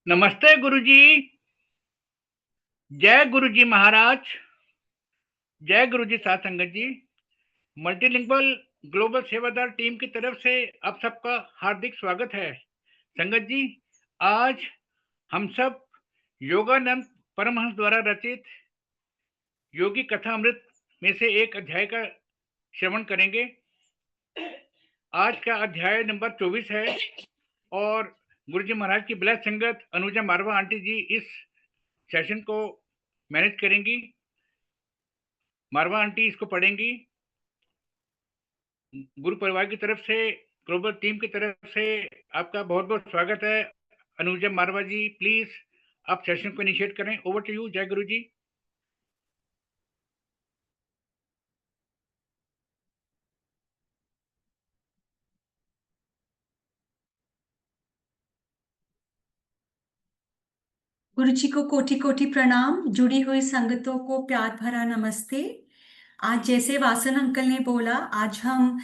नमस्ते गुरुजी। जय गुरुजी महाराज। जय गुरुजी साथ संगत जी। मल्टीलिंगुअल ग्लोबल सेवादार टीम की तरफ से आप सबका हार्दिक स्वागत है। संगत जी, आज हम सब योगानंद परमहंस द्वारा रचित योगी कथा अमृत में से एक अध्याय का श्रवण करेंगे। आज का अध्याय नंबर 24 है और गुरुजी महाराज की ब्लेस संगत अनुजा मारवा आंटी जी इस सेशन को मैनेज करेंगी। मारवा आंटी इसको पढ़ेंगी। गुरु परिवार की तरफ से, ग्लोबल टीम की तरफ से आपका बहुत बहुत स्वागत है। अनुजा मारवा जी, प्लीज आप सेशन को इनिशिएट करें। Over to you. जय गुरु जी। गुरु जी को कोटि कोटि प्रणाम। जुड़ी हुई संगतों को प्यार भरा नमस्ते। आज जैसे वासन अंकल ने बोला, आज हम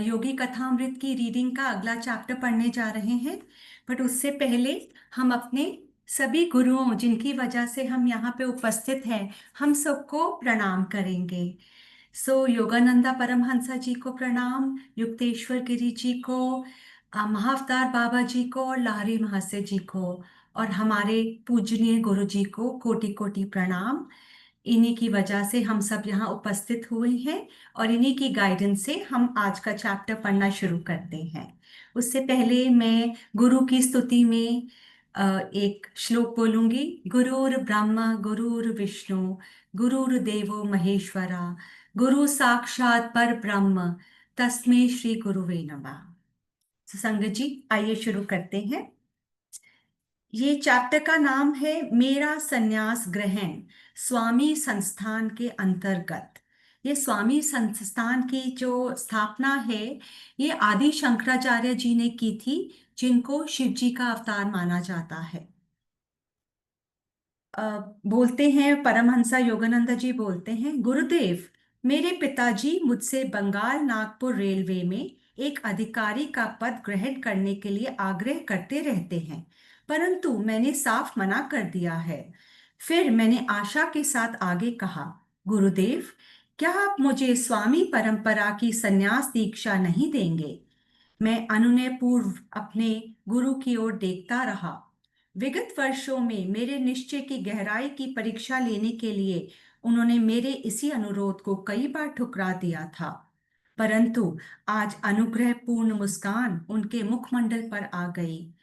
योगी कथामृत की रीडिंग का अगला चैप्टर पढ़ने जा रहे हैं। बट उससे पहले हम अपने सभी गुरुओं जिनकी वजह से हम यहाँ पे उपस्थित हैं, हम सबको प्रणाम करेंगे। योगानंदा परमहंसा जी को प्रणाम, युक्तेश्वर गिरी जी को, महाअवतार बाबा जी को और लाहरी महाशय जी को, और हमारे पूजनीय गुरु जी को कोटि कोटि प्रणाम। इन्हीं की वजह से हम सब यहाँ उपस्थित हुए हैं और इन्हीं की गाइडेंस से हम आज का चैप्टर पढ़ना शुरू करते हैं। उससे पहले मैं गुरु की स्तुति में एक श्लोक बोलूंगी। गुरुर् ब्रह्मा गुरुर् विष्णु गुरुर्देवो महेश्वरा, गुरु साक्षात पर ब्रह्म, तस्मै श्री गुरुवे नमः। संगत जी, आइए शुरू करते हैं। ये चैप्टर का नाम है मेरा संन्यास ग्रहण, स्वामी संस्थान के अंतर्गत। ये स्वामी संस्थान की जो स्थापना है, ये आदि शंकराचार्य जी ने की थी, जिनको शिव जी का अवतार माना जाता है। अ, बोलते हैं परमहंसा योगानंद जी, बोलते हैं, गुरुदेव, मेरे पिताजी मुझसे बंगाल नागपुर रेलवे में एक अधिकारी का पद ग्रहण करने के लिए आग्रह करते रहते हैं, परंतु मैंने साफ मना कर दिया है। फिर मैंने आशा के साथ आगे कहा, गुरुदेव, क्या आप मुझे स्वामी परंपरा की संन्यास दीक्षा नहीं देंगे? मैं अनुनय पूर्व अपने गुरु की ओर देखता रहा। विगत वर्षों में मेरे निश्चय की गहराई की परीक्षा लेने के लिए उन्होंने मेरे इसी अनुरोध को कई बार ठुकरा दिया था, परंतु आज अनुग्रह पूर्ण मुस्कान उनके मुखमंडल पर आ गई।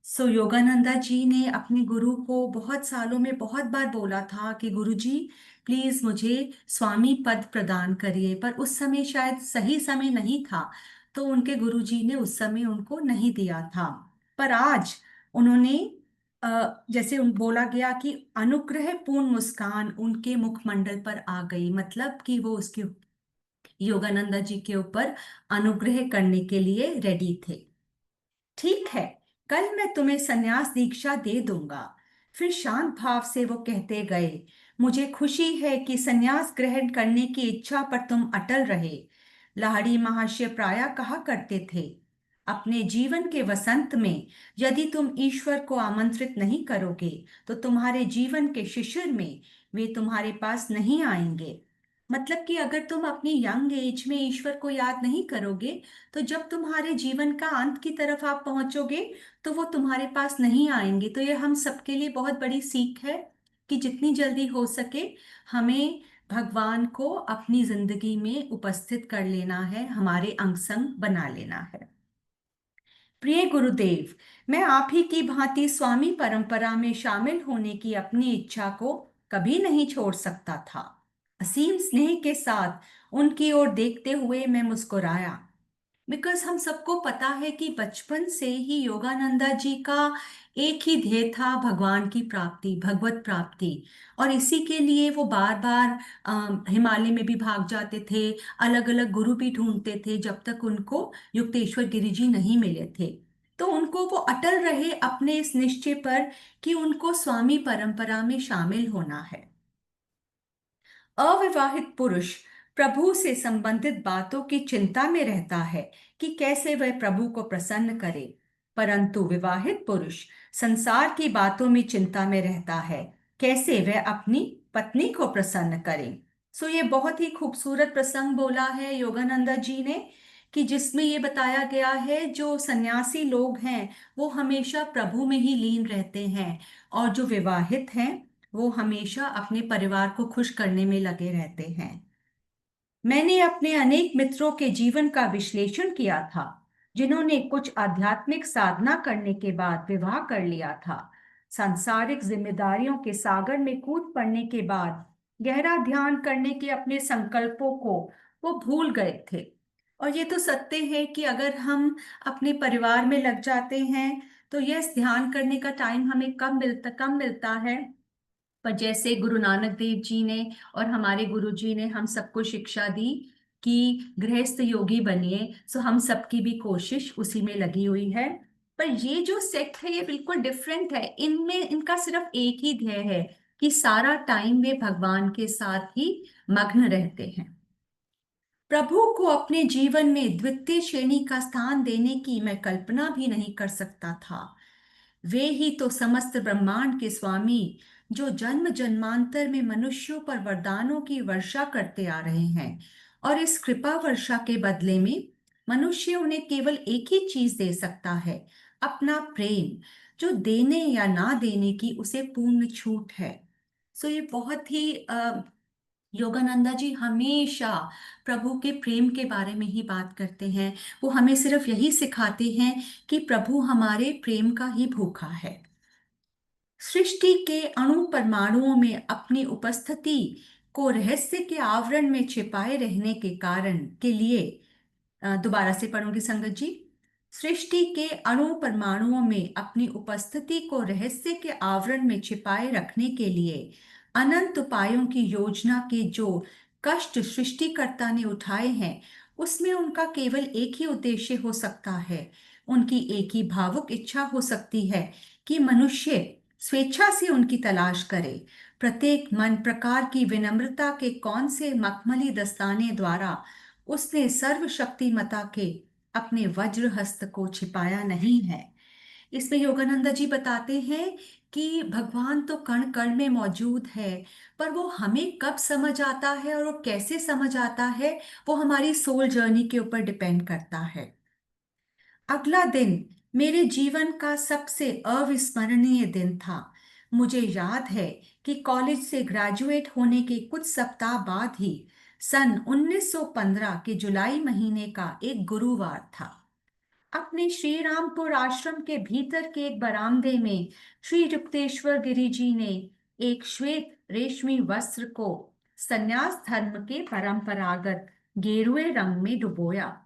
योगानंदा जी ने अपने गुरु को बहुत सालों में बहुत बार बोला था कि गुरु जी, प्लीज मुझे स्वामी पद प्रदान करिए, पर उस समय शायद सही समय नहीं था, तो उनके गुरु जी ने उस समय उनको नहीं दिया था। पर आज उन्होंने जैसे बोला गया कि अनुग्रह पूर्ण मुस्कान उनके मुखमंडल पर आ गई, मतलब कि वो उसके योगानंदा जी के ऊपर अनुग्रह करने के लिए रेडी थे। ठीक है, कल मैं तुम्हें संन्यास दीक्षा दे दूंगा। फिर शांत भाव से वो कहते गए, मुझे खुशी है कि संन्यास ग्रहण करने की इच्छा पर तुम अटल रहे। लाहिड़ी महाशय प्रायः कहा करते थे, अपने जीवन के वसंत में यदि तुम ईश्वर को आमंत्रित नहीं करोगे, तो तुम्हारे जीवन के शिशिर में वे तुम्हारे पास नहीं आएंगे। मतलब कि अगर तुम अपनी यंग एज में ईश्वर को याद नहीं करोगे, तो जब तुम्हारे जीवन का अंत की तरफ आप पहुंचोगे, तो वो तुम्हारे पास नहीं आएंगे। तो ये हम सबके लिए बहुत बड़ी सीख है कि जितनी जल्दी हो सके हमें भगवान को अपनी जिंदगी में उपस्थित कर लेना है, हमारे अंग संग बना लेना है। प्रिय गुरुदेव, मैं आप ही की भांति स्वामी परंपरा में शामिल होने की अपनी इच्छा को कभी नहीं छोड़ सकता था। असीम स्नेह के साथ उनकी ओर देखते हुए मैं मुस्कुराया, बिकॉज हम सबको पता है कि बचपन से ही योगानंदा जी का एक ही ध्येय था, भगवान की प्राप्ति, भगवत प्राप्ति। और इसी के लिए वो बार बार हिमालय में भी भाग जाते थे, अलग अलग गुरु भी ढूंढते थे, जब तक उनको युक्तेश्वर गिरी जी नहीं मिले थे। तो उनको वो अटल रहे अपने इस निश्चय पर कि उनको स्वामी परंपरा में शामिल होना है। अविवाहित पुरुष प्रभु से संबंधित बातों की चिंता में रहता है कि कैसे वह प्रभु को प्रसन्न करे, परंतु विवाहित पुरुष संसार की बातों में चिंता में रहता है, कैसे वह अपनी पत्नी को प्रसन्न करे। सो ये बहुत ही खूबसूरत प्रसंग बोला है योगानंदा जी ने, कि जिसमें ये बताया गया है जो सन्यासी लोग हैं वो हमेशा प्रभु में ही लीन रहते हैं, और जो विवाहित हैं वो हमेशा अपने परिवार को खुश करने में लगे रहते हैं। मैंने अपने अनेक मित्रों के जीवन का विश्लेषण किया था, जिन्होंने कुछ आध्यात्मिक साधना करने के बाद विवाह कर लिया था। सांसारिक जिम्मेदारियों के सागर में कूद पड़ने के बाद गहरा ध्यान करने के अपने संकल्पों को वो भूल गए थे। और ये तो सत्य है कि अगर हम अपने परिवार में लग जाते हैं तो यह ध्यान करने का टाइम हमें कम मिलता है। पर जैसे गुरु नानक देव जी ने और हमारे गुरु जी ने हम सबको शिक्षा दी कि गृहस्थ योगी बनिए, सो हम सबकी भी कोशिश उसी में लगी हुई है। पर ये जो सेक्ट है ये बिल्कुल डिफरेंट है, इनमें इनका सिर्फ एक ही ध्येय है कि सारा टाइम वे भगवान के साथ ही मग्न रहते हैं। प्रभु को अपने जीवन में द्वितीय श्रेणी का स्थान देने की मैं कल्पना भी नहीं कर सकता था। वे ही तो समस्त ब्रह्मांड के स्वामी, जो जन्म जन्मांतर में मनुष्यों पर वरदानों की वर्षा करते आ रहे हैं, और इस कृपा वर्षा के बदले में मनुष्य उन्हें केवल एक ही चीज दे सकता है, अपना प्रेम, जो देने या ना देने की उसे पूर्ण छूट है। सो ये बहुत ही योगानंदा जी हमेशा प्रभु के प्रेम के बारे में ही बात करते हैं। वो हमें सिर्फ यही सिखाते हैं कि प्रभु हमारे प्रेम का ही भूखा है। सृष्टि के अणु परमाणुओं में अपनी उपस्थिति को रहस्य के आवरण में छिपाए रहने के कारण के लिए, दोबारा से पढ़ूंगी संगत जी। सृष्टि के अणु परमाणुओं में अपनी उपस्थिति को रहस्य के आवरण में छिपाए रखने के लिए अनंत उपायों की योजना के जो कष्ट सृष्टिकर्ता ने उठाए हैं, उसमें उनका केवल एक ही उद्देश्य हो सकता है। उनकी एक ही भावुक इच्छा हो सकती है कि मनुष्य स्वेच्छा से उनकी तलाश करे। प्रत्येक मन प्रकार की विनम्रता के कौन से मखमली दस्ताने द्वारा उसने सर्वशक्तिमता के अपने वज्र हस्त को छिपाया नहीं है। इसमें योगानंदा जी बताते हैं कि भगवान तो कण कण में मौजूद है, पर वो हमें कब समझ आता है और वो कैसे समझ आता है, वो हमारी सोल जर्नी के ऊपर डिपेंड करता है। अगला दिन मेरे जीवन का सबसे अविस्मरणीय दिन था। मुझे याद है कि कॉलेज से ग्रेजुएट होने के कुछ सप्ताह बाद ही सन 1915 के जुलाई महीने का एक गुरुवार था। अपने श्री रामपुर आश्रम के भीतर के एक बरामदे में श्री युक्तेश्वर गिरी जी ने एक श्वेत रेशमी वस्त्र को संन्यास धर्म के परंपरागत गेरुए रंग में डुबोया।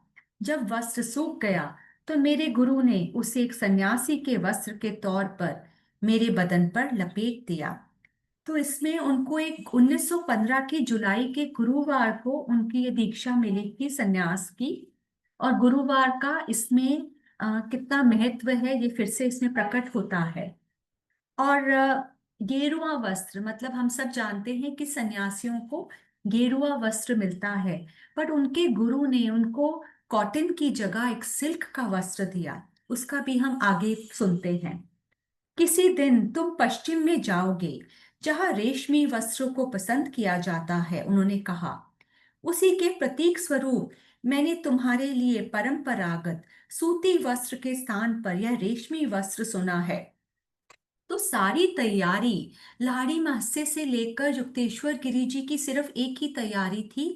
जब वस्त्र सूख गया तो मेरे गुरु ने उसे एक सन्यासी के वस्त्र के तौर पर मेरे बदन पर लपेट दिया। तो इसमें उनको एक 1915 की जुलाई के गुरुवार को उनकी ये दीक्षा मिली थी सन्यास की। और गुरुवार का इसमें कितना महत्व है ये फिर से इसमें प्रकट होता है। और गेरुआ वस्त्र मतलब हम सब जानते हैं कि सन्यासियों को गेरुआ वस्त्र मिलता है, पर उनके गुरु ने उनको कॉटन की जगह एक सिल्क का वस्त्र दिया। उसका भी हम आगे सुनते हैं। किसी दिन तुम पश्चिम में जाओगे जहां रेशमी वस्त्रों को पसंद किया जाता है, उन्होंने कहा। उसी के प्रतीक स्वरूप मैंने तुम्हारे लिए परंपरागत सूती वस्त्र के स्थान पर यह रेशमी वस्त्र सुना है। तो सारी तैयारी लाड़ी महसे से लेकर युक्तेश्वर गिरी जी की सिर्फ एक ही तैयारी थी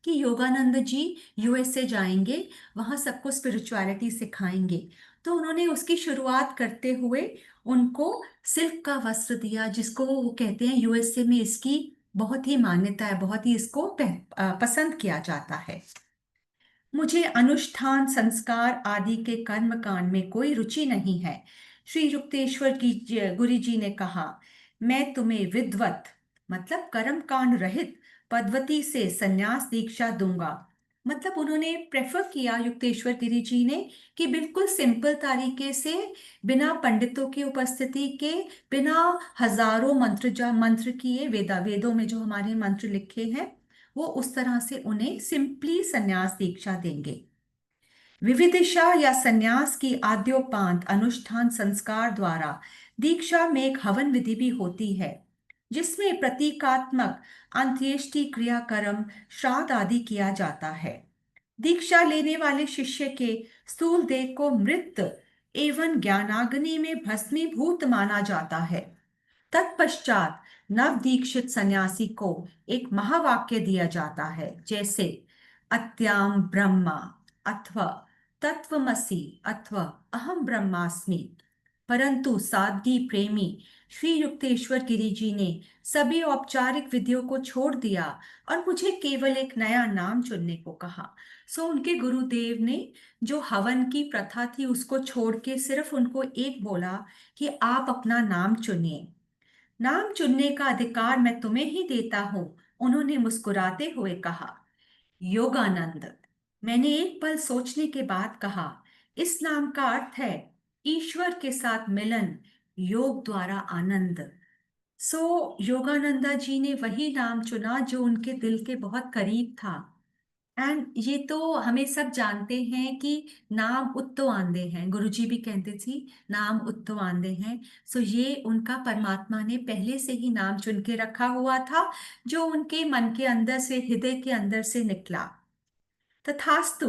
कि योगानंद जी यूएसए जाएंगे, वहां सबको स्पिरिचुअलिटी सिखाएंगे। तो उन्होंने उसकी शुरुआत करते हुए उनको सिल्क का वस्त्र दिया, जिसको वो कहते हैं यूएसए में इसकी बहुत ही मान्यता है, बहुत ही इसको पसंद किया जाता है। मुझे अनुष्ठान संस्कार आदि के कर्म कांड में कोई रुचि नहीं है, श्री युक्तेश्वर की गुरु जी ने कहा। मैं तुम्हें विद्वत मतलब कर्म कांड रहित पद्धति से संन्यास दीक्षा दूंगा। मतलब उन्होंने प्रेफर किया युक्तेश्वर गिरी जी ने कि बिल्कुल सिंपल तरीके से, बिना पंडितों की उपस्थिति के, बिना हजारों मंत्र किए, वेदों में जो हमारे मंत्र लिखे हैं वो उस तरह से उन्हें सिंपली संन्यास दीक्षा देंगे। विविदिशा या संन्यास की आद्योपांत अनुष्ठान संस्कार द्वारा दीक्षा में एक हवन विधि भी होती है, जिसमें प्रतीकात्मक अंत्येष्टि क्रियाक्रम श्राद्ध आदि किया जाता है। दीक्षा लेने वाले शिष्य के स्थूल देह को मृत एवं ज्ञानाग्नि में भस्मीभूत माना जाता है। तत्पश्चात नव दीक्षित सन्यासी को एक महावाक्य दिया जाता है, जैसे अत्याम ब्रह्मा अथवा तत्वमसि अथवा अहम ब्रह्मास्मि। परंतु सादगी प्रेमी श्री युक्तेश्वर गिरी जी ने सभी औपचारिक विधियों को छोड़ दिया और मुझे केवल एक नया नाम चुनने को कहा। सो उनके गुरुदेव ने जो हवन की प्रथा थी उसको छोड़ के सिर्फ उनको एक बोला कि आप अपना नाम चुनिए। नाम चुनने का अधिकार मैं तुम्हें ही देता हूं, उन्होंने मुस्कुराते हुए कहा। योगानंद। मैंने एक पल सोचने के बाद कहा, इस नाम का अर्थ है ईश्वर के साथ मिलन, योग द्वारा आनंद। योगानंदा जी ने वही नाम चुना जो उनके दिल के बहुत करीब था। एंड ये तो हमें सब जानते हैं कि नाम उत्तो आंदे हैं, गुरुजी भी कहते थी नाम उत्तो आंदे हैं। ये उनका परमात्मा ने पहले से ही नाम चुन के रखा हुआ था, जो उनके मन के अंदर से, हृदय के अंदर से निकला। तथास्तु,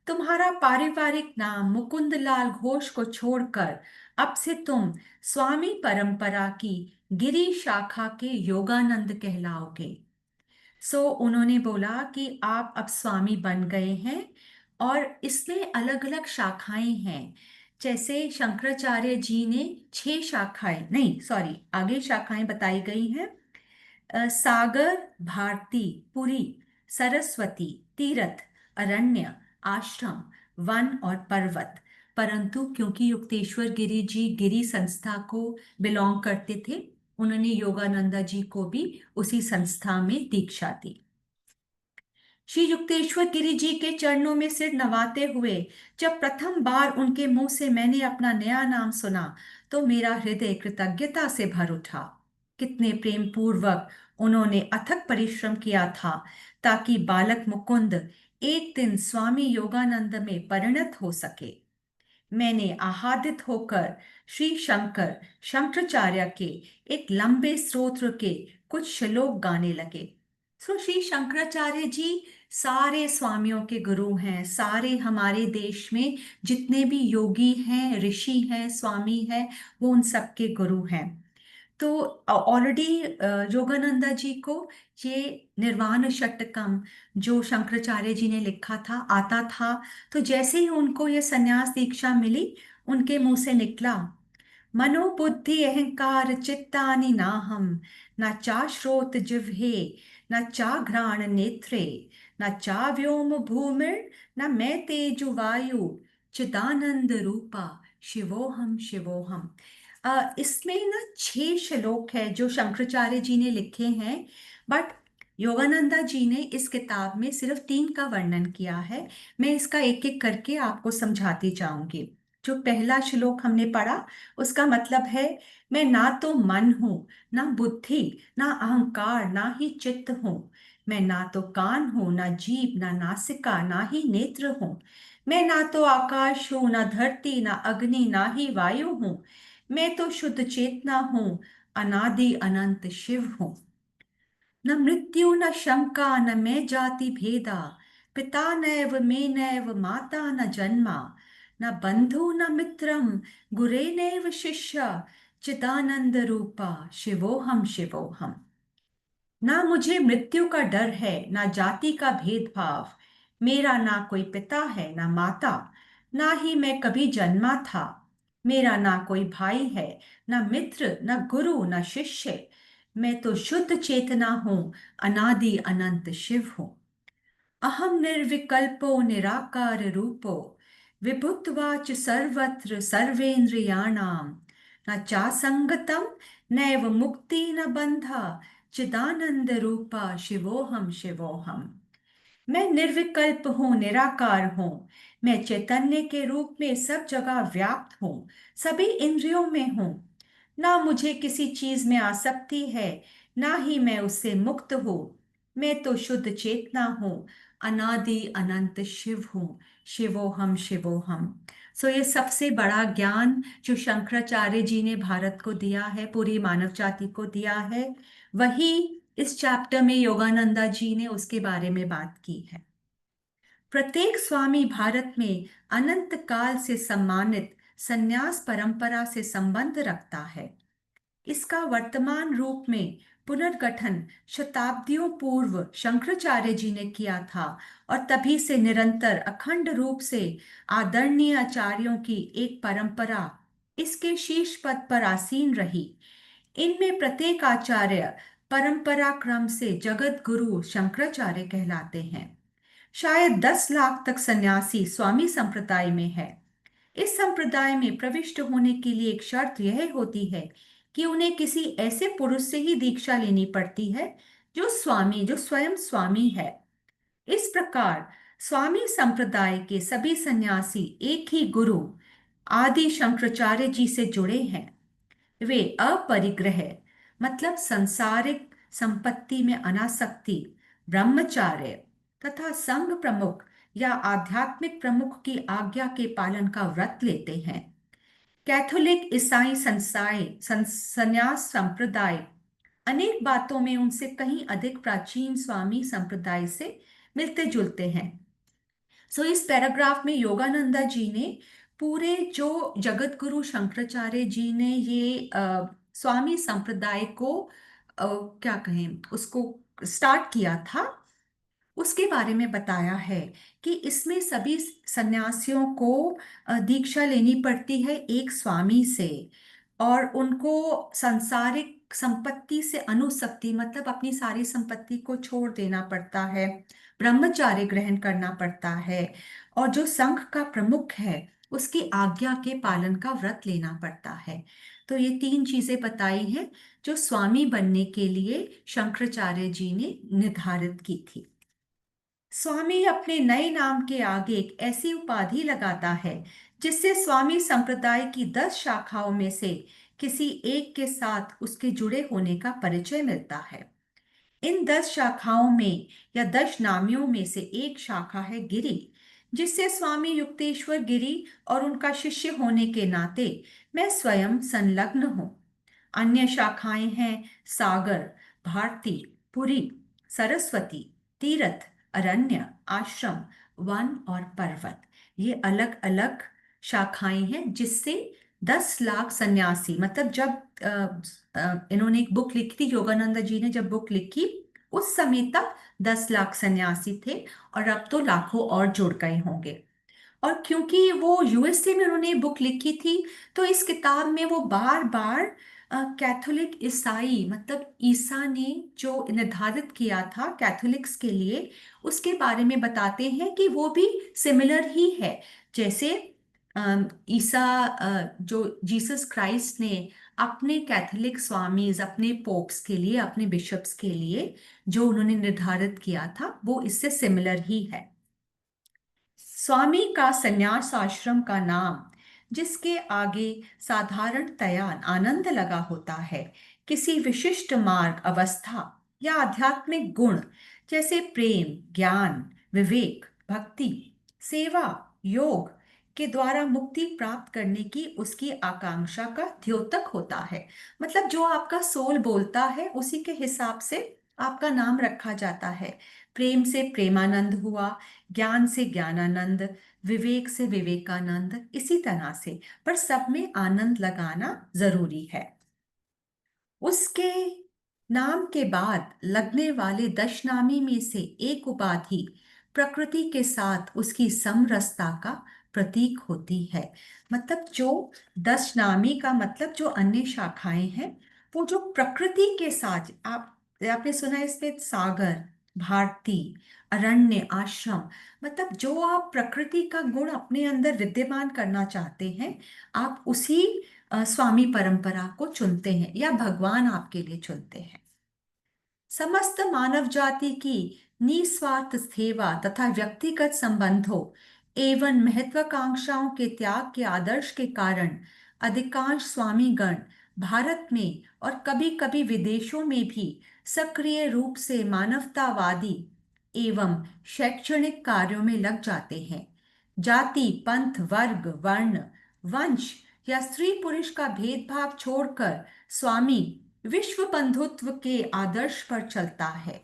तुम्हारा पारिवारिक नाम मुकुंदलाल घोष को छोड़कर अब से तुम स्वामी परंपरा की गिरी शाखा के योगानंद कहलाओगे। उन्होंने बोला कि आप अब स्वामी बन गए हैं और इसमें अलग अलग शाखाएं हैं। जैसे शंकराचार्य जी ने 6 शाखाएं, नहीं सॉरी, आगे शाखाएं बताई गई हैं। सागर, भारती, पुरी, सरस्वती, तीर्थ, अरण्य, आश्रम, वन और पर्वत। परंतु क्योंकि युक्तेश्वर गिरी जी गिरी संस्था को बिलोंग करते थे, उन्होंने योगानंदा जी को भी उसी संस्था में दीक्षा दी। श्री युक्तेश्वर गिरी जी के चरणों में सिर नवाते हुए जब प्रथम बार उनके मुंह से मैंने अपना नया नाम सुना, तो मेरा हृदय कृतज्ञता से भर उठा। कितने प्रेम पूर्वक उन्होंने अथक परिश्रम किया था ताकि बालक मुकुंद एक दिन स्वामी योगानंद में परिणत हो सके। मैंने आह्लादित होकर श्री शंकर शंकराचार्य के एक लंबे स्तोत्र के कुछ श्लोक गाने लगे। श्री शंकराचार्य जी सारे स्वामियों के गुरु हैं। सारे हमारे देश में जितने भी योगी हैं, ऋषि हैं, स्वामी हैं, वो उन सबके गुरु हैं। तो ऑलरेडी योगानंदा जी को ये निर्वाण षटकम जो शंकराचार्य जी ने लिखा था आता था। तो जैसे ही उनको ये संन्यास दीक्षा मिली, उनके मुंह से निकला, मनोबुद्धि अहंकार चित्तानि नाहम, न चाश्रोत जिह्वे, न चाघ्राण नेत्रे, न चाव्योम भूमिर, न मैं तेजु वायु, चिदानंद रूपा, शिवोहम शिवोहम। इसमें ना 6 श्लोक है जो शंकराचार्य जी ने लिखे हैं, बट योगानंदा जी ने इस किताब में सिर्फ 3 का वर्णन किया है। मैं इसका एक एक करके आपको समझाती जाऊंगी। जो पहला श्लोक हमने पढ़ा, उसका मतलब है, मैं ना तो मन हूँ, ना बुद्धि, ना अहंकार, ना ही चित्त हूँ। मैं ना तो कान हूँ, ना जीभ, ना नासिका, ना ही नेत्र हूँ। मैं ना तो आकाश हूँ, ना धरती, ना अग्नि, ना ही वायु हूँ। मैं तो शुद्ध चेतना हूँ, अनादि अनंत शिव हूँ। न मृत्यु न शंका न मैं जाति भेदा, पिता नैव मे नैव माता न जन्मा, न बंधु न मित्रम, गुरे नैव शिष्य, चिदानंद रूपा, शिवोहम शिवोहम। ना मुझे मृत्यु का डर है, ना जाति का भेदभाव। मेरा ना कोई पिता है, ना माता, ना ही मैं कभी जन्मा था। मेरा ना कोई भाई है, ना मित्र, ना गुरु, ना शिष्य। मैं तो शुद्ध चेतना हूँ, अनादि अनंत शिव हूँ। अहम निर्विकल्पो निराकार रूपो, विभुत्वाच सर्वत्र सर्वेन्द्रियाणां, न चासंगतम नैव मुक्ति न बंधा, चिदानंद रूपा, शिवोहम शिवोहम। मैं निर्विकल्प हूँ, निराकार हूँ। मैं चैतन्य के रूप में सब जगह व्याप्त हूँ, सभी इंद्रियों में हूँ। ना मुझे किसी चीज में आसक्ति है, ना ही मैं उससे मुक्त हूँ। मैं तो शुद्ध चेतना हूँ, अनादि अनंत शिव हूँ, शिवोहम शिवोहम। सो ये सबसे बड़ा ज्ञान जो शंकराचार्य जी ने भारत को दिया है, पूरी मानव जाति को दिया है, वही इस चैप्टर में योगानंदा जी ने उसके बारे में बात की है। प्रत्येक स्वामी भारत में अनंत काल से सम्मानित संन्यास परंपरा से संबंध रखता है। इसका वर्तमान रूप में पुनर्गठन शताब्दियों पूर्व शंकराचार्य जी ने किया था, और तभी से निरंतर अखंड रूप से आदरणीय आचार्यों की एक परंपरा इसके शीर्ष पद पर आसीन रही। इनमें प्रत्येक आचार्य परंपरा क्रम से जगत गुरु शंकराचार्य कहलाते हैं। शायद 10 लाख तक सन्यासी स्वामी संप्रदाय में है। इस संप्रदाय में प्रविष्ट होने के लिए एक शर्त यह होती है कि उन्हें किसी ऐसे पुरुष से ही दीक्षा लेनी पड़ती है जो स्वयं स्वामी है। इस प्रकार स्वामी संप्रदाय के सभी सन्यासी एक ही गुरु आदि शंकराचार्य जी से जुड़े हैं। वे अपरिग्रह मतलब संसारिक संपत्ति में अनासक्ति, ब्रह्मचार्य तथा संघ प्रमुख या आध्यात्मिक प्रमुख की आज्ञा के पालन का व्रत लेते हैं। कैथोलिक ईसाई संन्यास संप्रदाय अनेक बातों में उनसे कहीं अधिक प्राचीन स्वामी संप्रदाय से मिलते जुलते हैं। सो इस पैराग्राफ में योगानंदा जी ने पूरे जो जगत गुरु शंकराचार्य जी ने ये स्वामी संप्रदाय को क्या कहें उसको स्टार्ट किया था, उसके बारे में बताया है कि इसमें सभी सन्यासियों को दीक्षा लेनी पड़ती है एक स्वामी से, और उनको सांसारिक संपत्ति से अनुसक्ति मतलब अपनी सारी संपत्ति को छोड़ देना पड़ता है, ब्रह्मचार्य ग्रहण करना पड़ता है, और जो संघ का प्रमुख है उसकी आज्ञा के पालन का व्रत लेना पड़ता है। तो ये 3 चीजें बताई हैं जो स्वामी बनने के लिए शंकराचार्य जी ने निर्धारित की थी। स्वामी अपने नए नाम के आगे एक ऐसी उपाधि लगाता है जिससे स्वामी संप्रदाय की 10 शाखाओं में से किसी एक के साथ उसके जुड़े होने का परिचय मिलता है। इन 10 शाखाओं में या 10 नामियों में से एक शाखा है गिरी, जिससे स्वामी युक्तेश्वर गिरी और उनका शिष्य होने के नाते मैं स्वयं संलग्न हूँ। अन्य शाखाएं हैं सागर, भारती, पुरी, सरस्वती, तीर्थ, अरण्य, आश्रम, वन और पर्वत। ये अलग अलग शाखाएं हैं जिससे 10 लाख सन्यासी मतलब जब इन्होंने एक बुक लिखी थी, योगानंद जी ने जब बुक लिखी उस समय तक 10 लाख सन्यासी थे, और अब तो लाखों और जुड़ गए होंगे। और क्योंकि वो यूएसए में उन्होंने बुक लिखी थी, तो इस किताब में वो बार बार कैथोलिक ईसाई मतलब ईसा ने जो निर्धारित किया था कैथोलिक्स के लिए उसके बारे में बताते हैं कि वो भी सिमिलर ही है। जैसे ईसा जो जीसस क्राइस्ट ने अपने कैथोलिक स्वामीज, अपने पोप्स के लिए, अपने बिशप्स के लिए जो उन्होंने निर्धारित किया था वो इससे सिमिलर ही है। स्वामी का संन्यास आश्रम का नाम जिसके आगे साधारणतया आनंद लगा होता है, किसी विशिष्ट मार्ग, अवस्था या आध्यात्मिक गुण जैसे प्रेम, ज्ञान, विवेक, भक्ति, सेवा, योग के द्वारा मुक्ति प्राप्त करने की उसकी आकांक्षा का द्योतक होता है। मतलब जो आपका सोल बोलता है उसी के हिसाब से आपका नाम रखा जाता है। प्रेम से प्रेमानंद हुआ, ज्ञान से ज्ञानानंद, विवेक से विवेकानंद, इसी तरह से, पर सब में आनंद लगाना जरूरी है। उसके नाम के बाद लगने वाले दशनामी में से एक उपाधि प्रकृति के साथ उसकी समरसता का प्रतीक होती है। मतलब जो दशनामी का मतलब जो अन्य शाखाएं हैं वो जो प्रकृति के साथ आपने सुना है इसमें सागर, भारती, अरण्य, आश्रम, मतलब जो आप प्रकृति का गुण अपने अंदर विद्यमान करना चाहते हैं आप उसी स्वामी परंपरा को चुनते हैं या भगवान आपके लिए चुनते हैं। समस्त मानव जाति की निस्वार्थ सेवा तथा व्यक्तिगत संबंधों एवं महत्वाकांक्षाओं के त्याग के आदर्श के कारण अधिकांश स्वामीगण भारत में और कभी कभी विदेशों में भी सक्रिय रूप से मानवतावादी एवं शैक्षणिक कार्यों में लग जाते हैं। जाति, पंथ, वर्ग, वर्ण, वंश या स्त्री पुरुष का भेदभाव छोड़कर स्वामी विश्व बंधुत्व के आदर्श पर चलता है।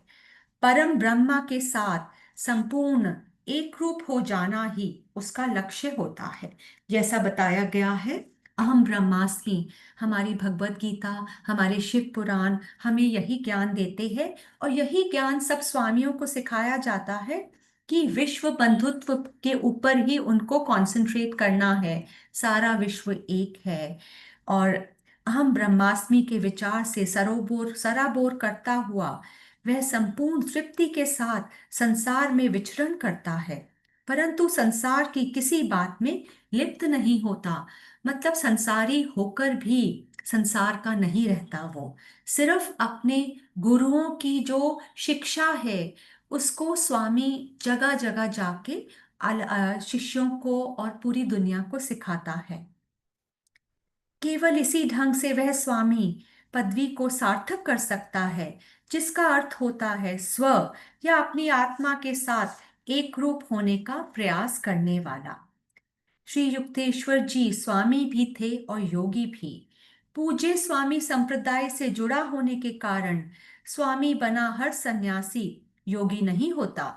परम ब्रह्मा के साथ संपूर्ण एक रूप हो जाना ही उसका लक्ष्य होता है। जैसा बताया गया है, अहम ब्रह्मास्मि, हमारी भगवत गीता, हमारे शिव पुराण हमें यही ज्ञान देते हैं। और यही ज्ञान सब स्वामियों को सिखाया जाता है कि विश्व बंधुत्व के ऊपर ही उनको कंसंट्रेट करना है। सारा विश्व एक है। और अहम ब्रह्मास्मि के विचार से सरोबोर सराबोर करता हुआ वह संपूर्ण तृप्ति के साथ संसार में विचरण करता है, परंतु संसार की किसी बात में लिप्त नहीं होता। मतलब संसारी होकर भी संसार का नहीं रहता। वो सिर्फ अपने गुरुओं की जो शिक्षा है उसको स्वामी जगह जगह जाके शिष्यों को और पूरी दुनिया को सिखाता है। केवल इसी ढंग से वह स्वामी पदवी को सार्थक कर सकता है, जिसका अर्थ होता है स्व या अपनी आत्मा के साथ एक रूप होने का प्रयास करने वाला। श्री युक्तेश्वर जी स्वामी भी थे और योगी भी। पूज्य स्वामी संप्रदाय से जुड़ा होने के कारण स्वामी बना हर सन्यासी योगी नहीं होता।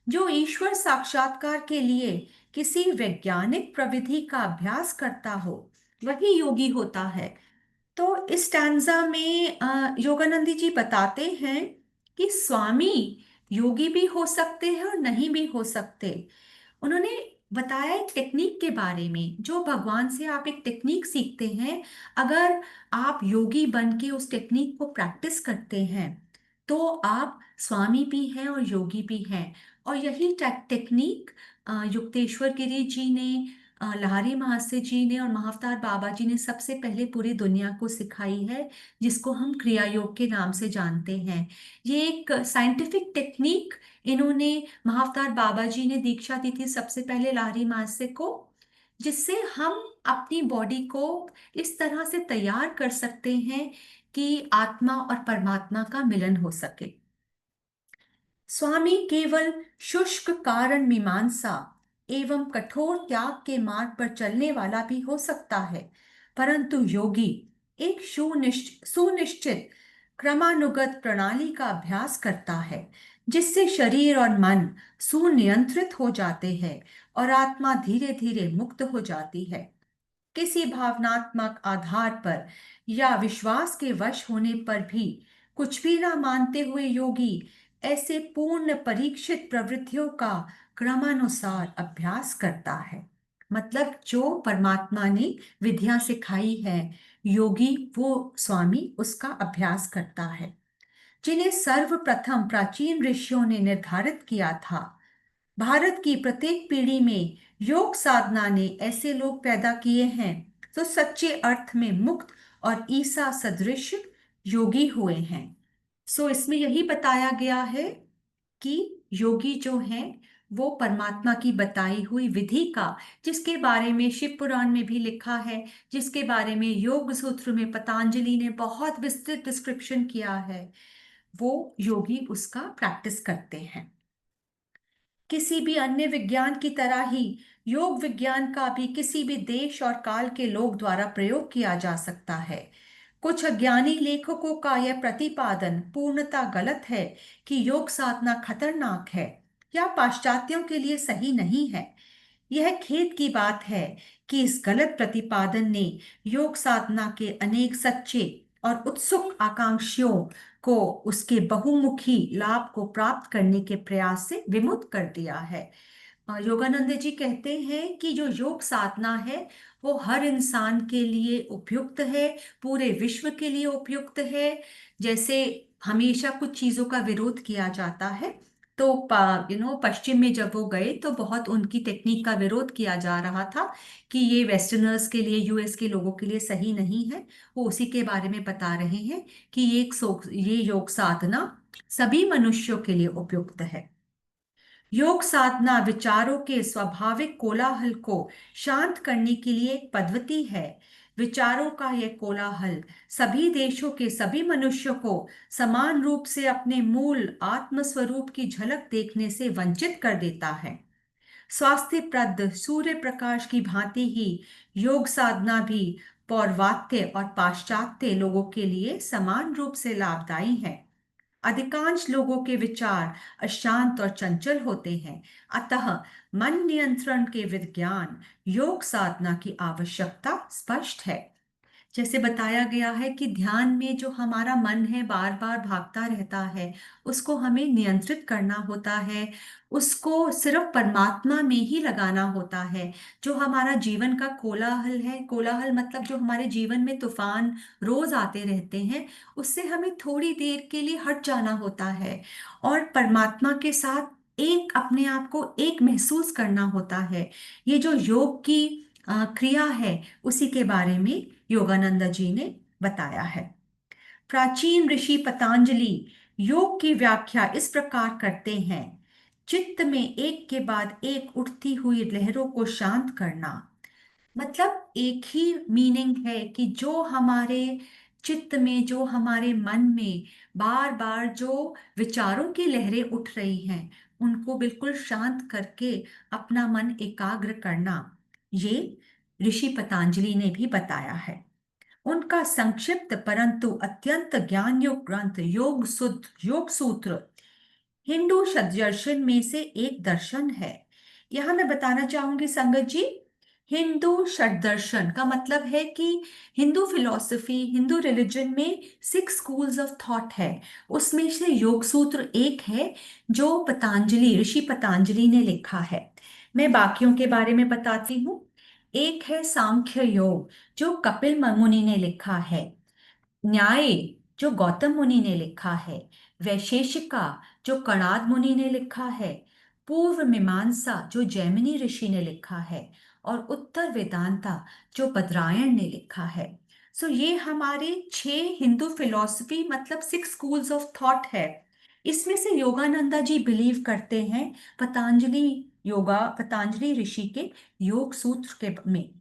जो ईश्वर साक्षात्कार के लिए किसी वैज्ञानिक प्रविधि का अभ्यास करता हो वही योगी होता है। तो इस स्टैंजा में योगानंदी जी बताते हैं कि स्वामी योगी भी हो सकते हैं और नहीं भी हो सकते। उन्होंने बताया एक टेक्निक के बारे में। जो भगवान से आप एक टेक्निक सीखते हैं, अगर आप योगी बन के उस टेक्निक को प्रैक्टिस करते हैं तो आप स्वामी भी हैं और योगी भी हैं। और यही टेक्निक युक्तेश्वर गिरी जी ने, लाहिरी महाशय जी ने और महाअवतार बाबा जी ने सबसे पहले पूरी दुनिया को सिखाई है, जिसको हम क्रिया योग के नाम से जानते हैं। ये एक साइंटिफिक टेक्निक इन्होंने, महाअवतार बाबा जी ने दीक्षा दी थी सबसे पहले लाहिरी महाशय को, जिससे हम अपनी बॉडी को इस तरह से तैयार कर सकते हैं कि आत्मा और परमात्मा का मिलन हो सके। स्वामी केवल शुष्क कारण मीमांसा एवं कठोर त्याग के मार्ग पर चलने वाला भी हो सकता है, परंतु योगी एक सुनिश्चित क्रमानुगत प्रणाली का अभ्यास करता है, जिससे शरीर और मन सुनियंत्रित हो जाते हैं और आत्मा धीरे धीरे मुक्त हो जाती है। किसी भावनात्मक आधार पर या विश्वास के वश होने पर भी कुछ भी ना मानते हुए योगी ऐसे पूर्ण परीक्षित प्रवृत्तियों का क्रमानुसार अभ्यास करता है। मतलब जो परमात्मा ने विद्या सिखाई है, योगी वो स्वामी उसका अभ्यास करता है। जिन्हें सर्वप्रथम प्राचीन ऋषियों ने निर्धारित किया था। भारत की प्रत्येक पीढ़ी में योग साधना ने ऐसे लोग पैदा किए हैं जो सच्चे अर्थ में मुक्त और ईसा सदृश योगी हुए हैं। सो इसमें यही बताया गया है कि योगी जो हैं वो परमात्मा की बताई हुई विधि का, जिसके बारे में शिव पुराण में भी लिखा है, जिसके बारे में योग सूत्र में पतंजलि ने बहुत विस्तृत डिस्क्रिप्शन किया है, वो योगी उसका प्रैक्टिस करते हैं। किसी भी अन्य विज्ञान की तरह ही योग विज्ञान का भी किसी भी देश और काल के लोग द्वारा प्रयोग किया जा सकता है। कुछ अज्ञानी लेखकों का यह प्रतिपादन पूर्णतः गलत है कि योग साधना खतरनाक है या पाश्चात्यों के लिए सही नहीं है। यह खेद की बात है कि इस गलत प्रतिपादन ने योग साधना के अनेक सच्चे और उत्सुक आकांक्षियों को उसके बहुमुखी लाभ को प्राप्त करने के प्रयास से विमुक्त कर दिया है। योगानंद जी कहते हैं कि जो योग साधना है वो हर इंसान के लिए उपयुक्त है, पूरे विश्व के लिए उपयुक्त है। जैसे हमेशा कुछ चीजों का विरोध किया जाता है, तो पश्चिम में जब वो गए तो बहुत उनकी टेक्निक का विरोध किया जा रहा था कि ये वेस्टर्नर्स के लिए, यूएस के लोगों के लिए सही नहीं है। वो उसी के बारे में बता रहे हैं कि ये योग साधना सभी मनुष्यों के लिए उपयुक्त है। योग साधना विचारों के स्वाभाविक कोलाहल को शांत करने के लिए एक पद्धति है, विचारों का यह कोलाहल सभी देशों के सभी मनुष्यों को समान रूप से अपने मूल आत्मस्वरूप की झलक देखने से वंचित कर देता है। स्वास्थ्यप्रद सूर्य प्रकाश की भांति ही योग साधना भी पौर्वात्य और पाश्चात्य लोगों के लिए समान रूप से लाभदायी है। अधिकांश लोगों के विचार अशांत और चंचल होते हैं, अतः मन नियंत्रण के विज्ञान योग साधना की आवश्यकता स्पष्ट है। जैसे बताया गया है कि ध्यान में जो हमारा मन है बार बार भागता रहता है, उसको हमें नियंत्रित करना होता है, उसको सिर्फ परमात्मा में ही लगाना होता है। जो हमारा जीवन का कोलाहल है, कोलाहल मतलब जो हमारे जीवन में तूफान रोज आते रहते हैं, उससे हमें थोड़ी देर के लिए हट जाना होता है और परमात्मा के साथ एक अपने आप को एक महसूस करना होता है। ये जो योग की क्रिया है, उसी के बारे में योगानंद जी ने बताया है। प्राचीन ऋषि पतंजलि योग की व्याख्या इस प्रकार करते हैं: चित्त में एक के बाद एक उठती हुई लहरों को शांत करना। मतलब एक ही मीनिंग है कि जो हमारे चित्त में, जो हमारे मन में बार बार जो विचारों की लहरें उठ रही हैं, उनको बिल्कुल शांत करके अपना मन एकाग्र करना। ये ऋषि पतंजलि ने भी बताया है। उनका संक्षिप्त परंतु अत्यंत ज्ञानयुक्त ग्रंथ योग सूत्र हिंदू दर्शन में से एक दर्शन है। यहां मैं बताना चाहूंगी संगत जी, हिंदू षड्दर्शन का मतलब है कि हिंदू फिलॉसफी, हिंदू रिलीजन में 6 स्कूल्स ऑफ थॉट है। उसमें से योग सूत्र एक है जो पतंजलि, ऋषि पतंजलि ने लिखा है। मैं बाकियों के बारे में बताती हूँ। एक है सांख्य योग जो कपिल मुनि ने लिखा है। न्याय जो गौतम मुनि ने लिखा है। वैशेषिका जो कणाद मुनि ने लिखा है। पूर्व मीमांसा जो जैमिनी ऋषि ने लिखा है। और उत्तर वेदांता जो बद्रायण ने लिखा है। सो ये हमारे 6 हिंदू फिलॉसफी मतलब 6 स्कूल्स ऑफ थॉट है। इसमें से योगानंदा जी बिलीव करते हैं पतंजलि ऋषि के योग सूत्र के में।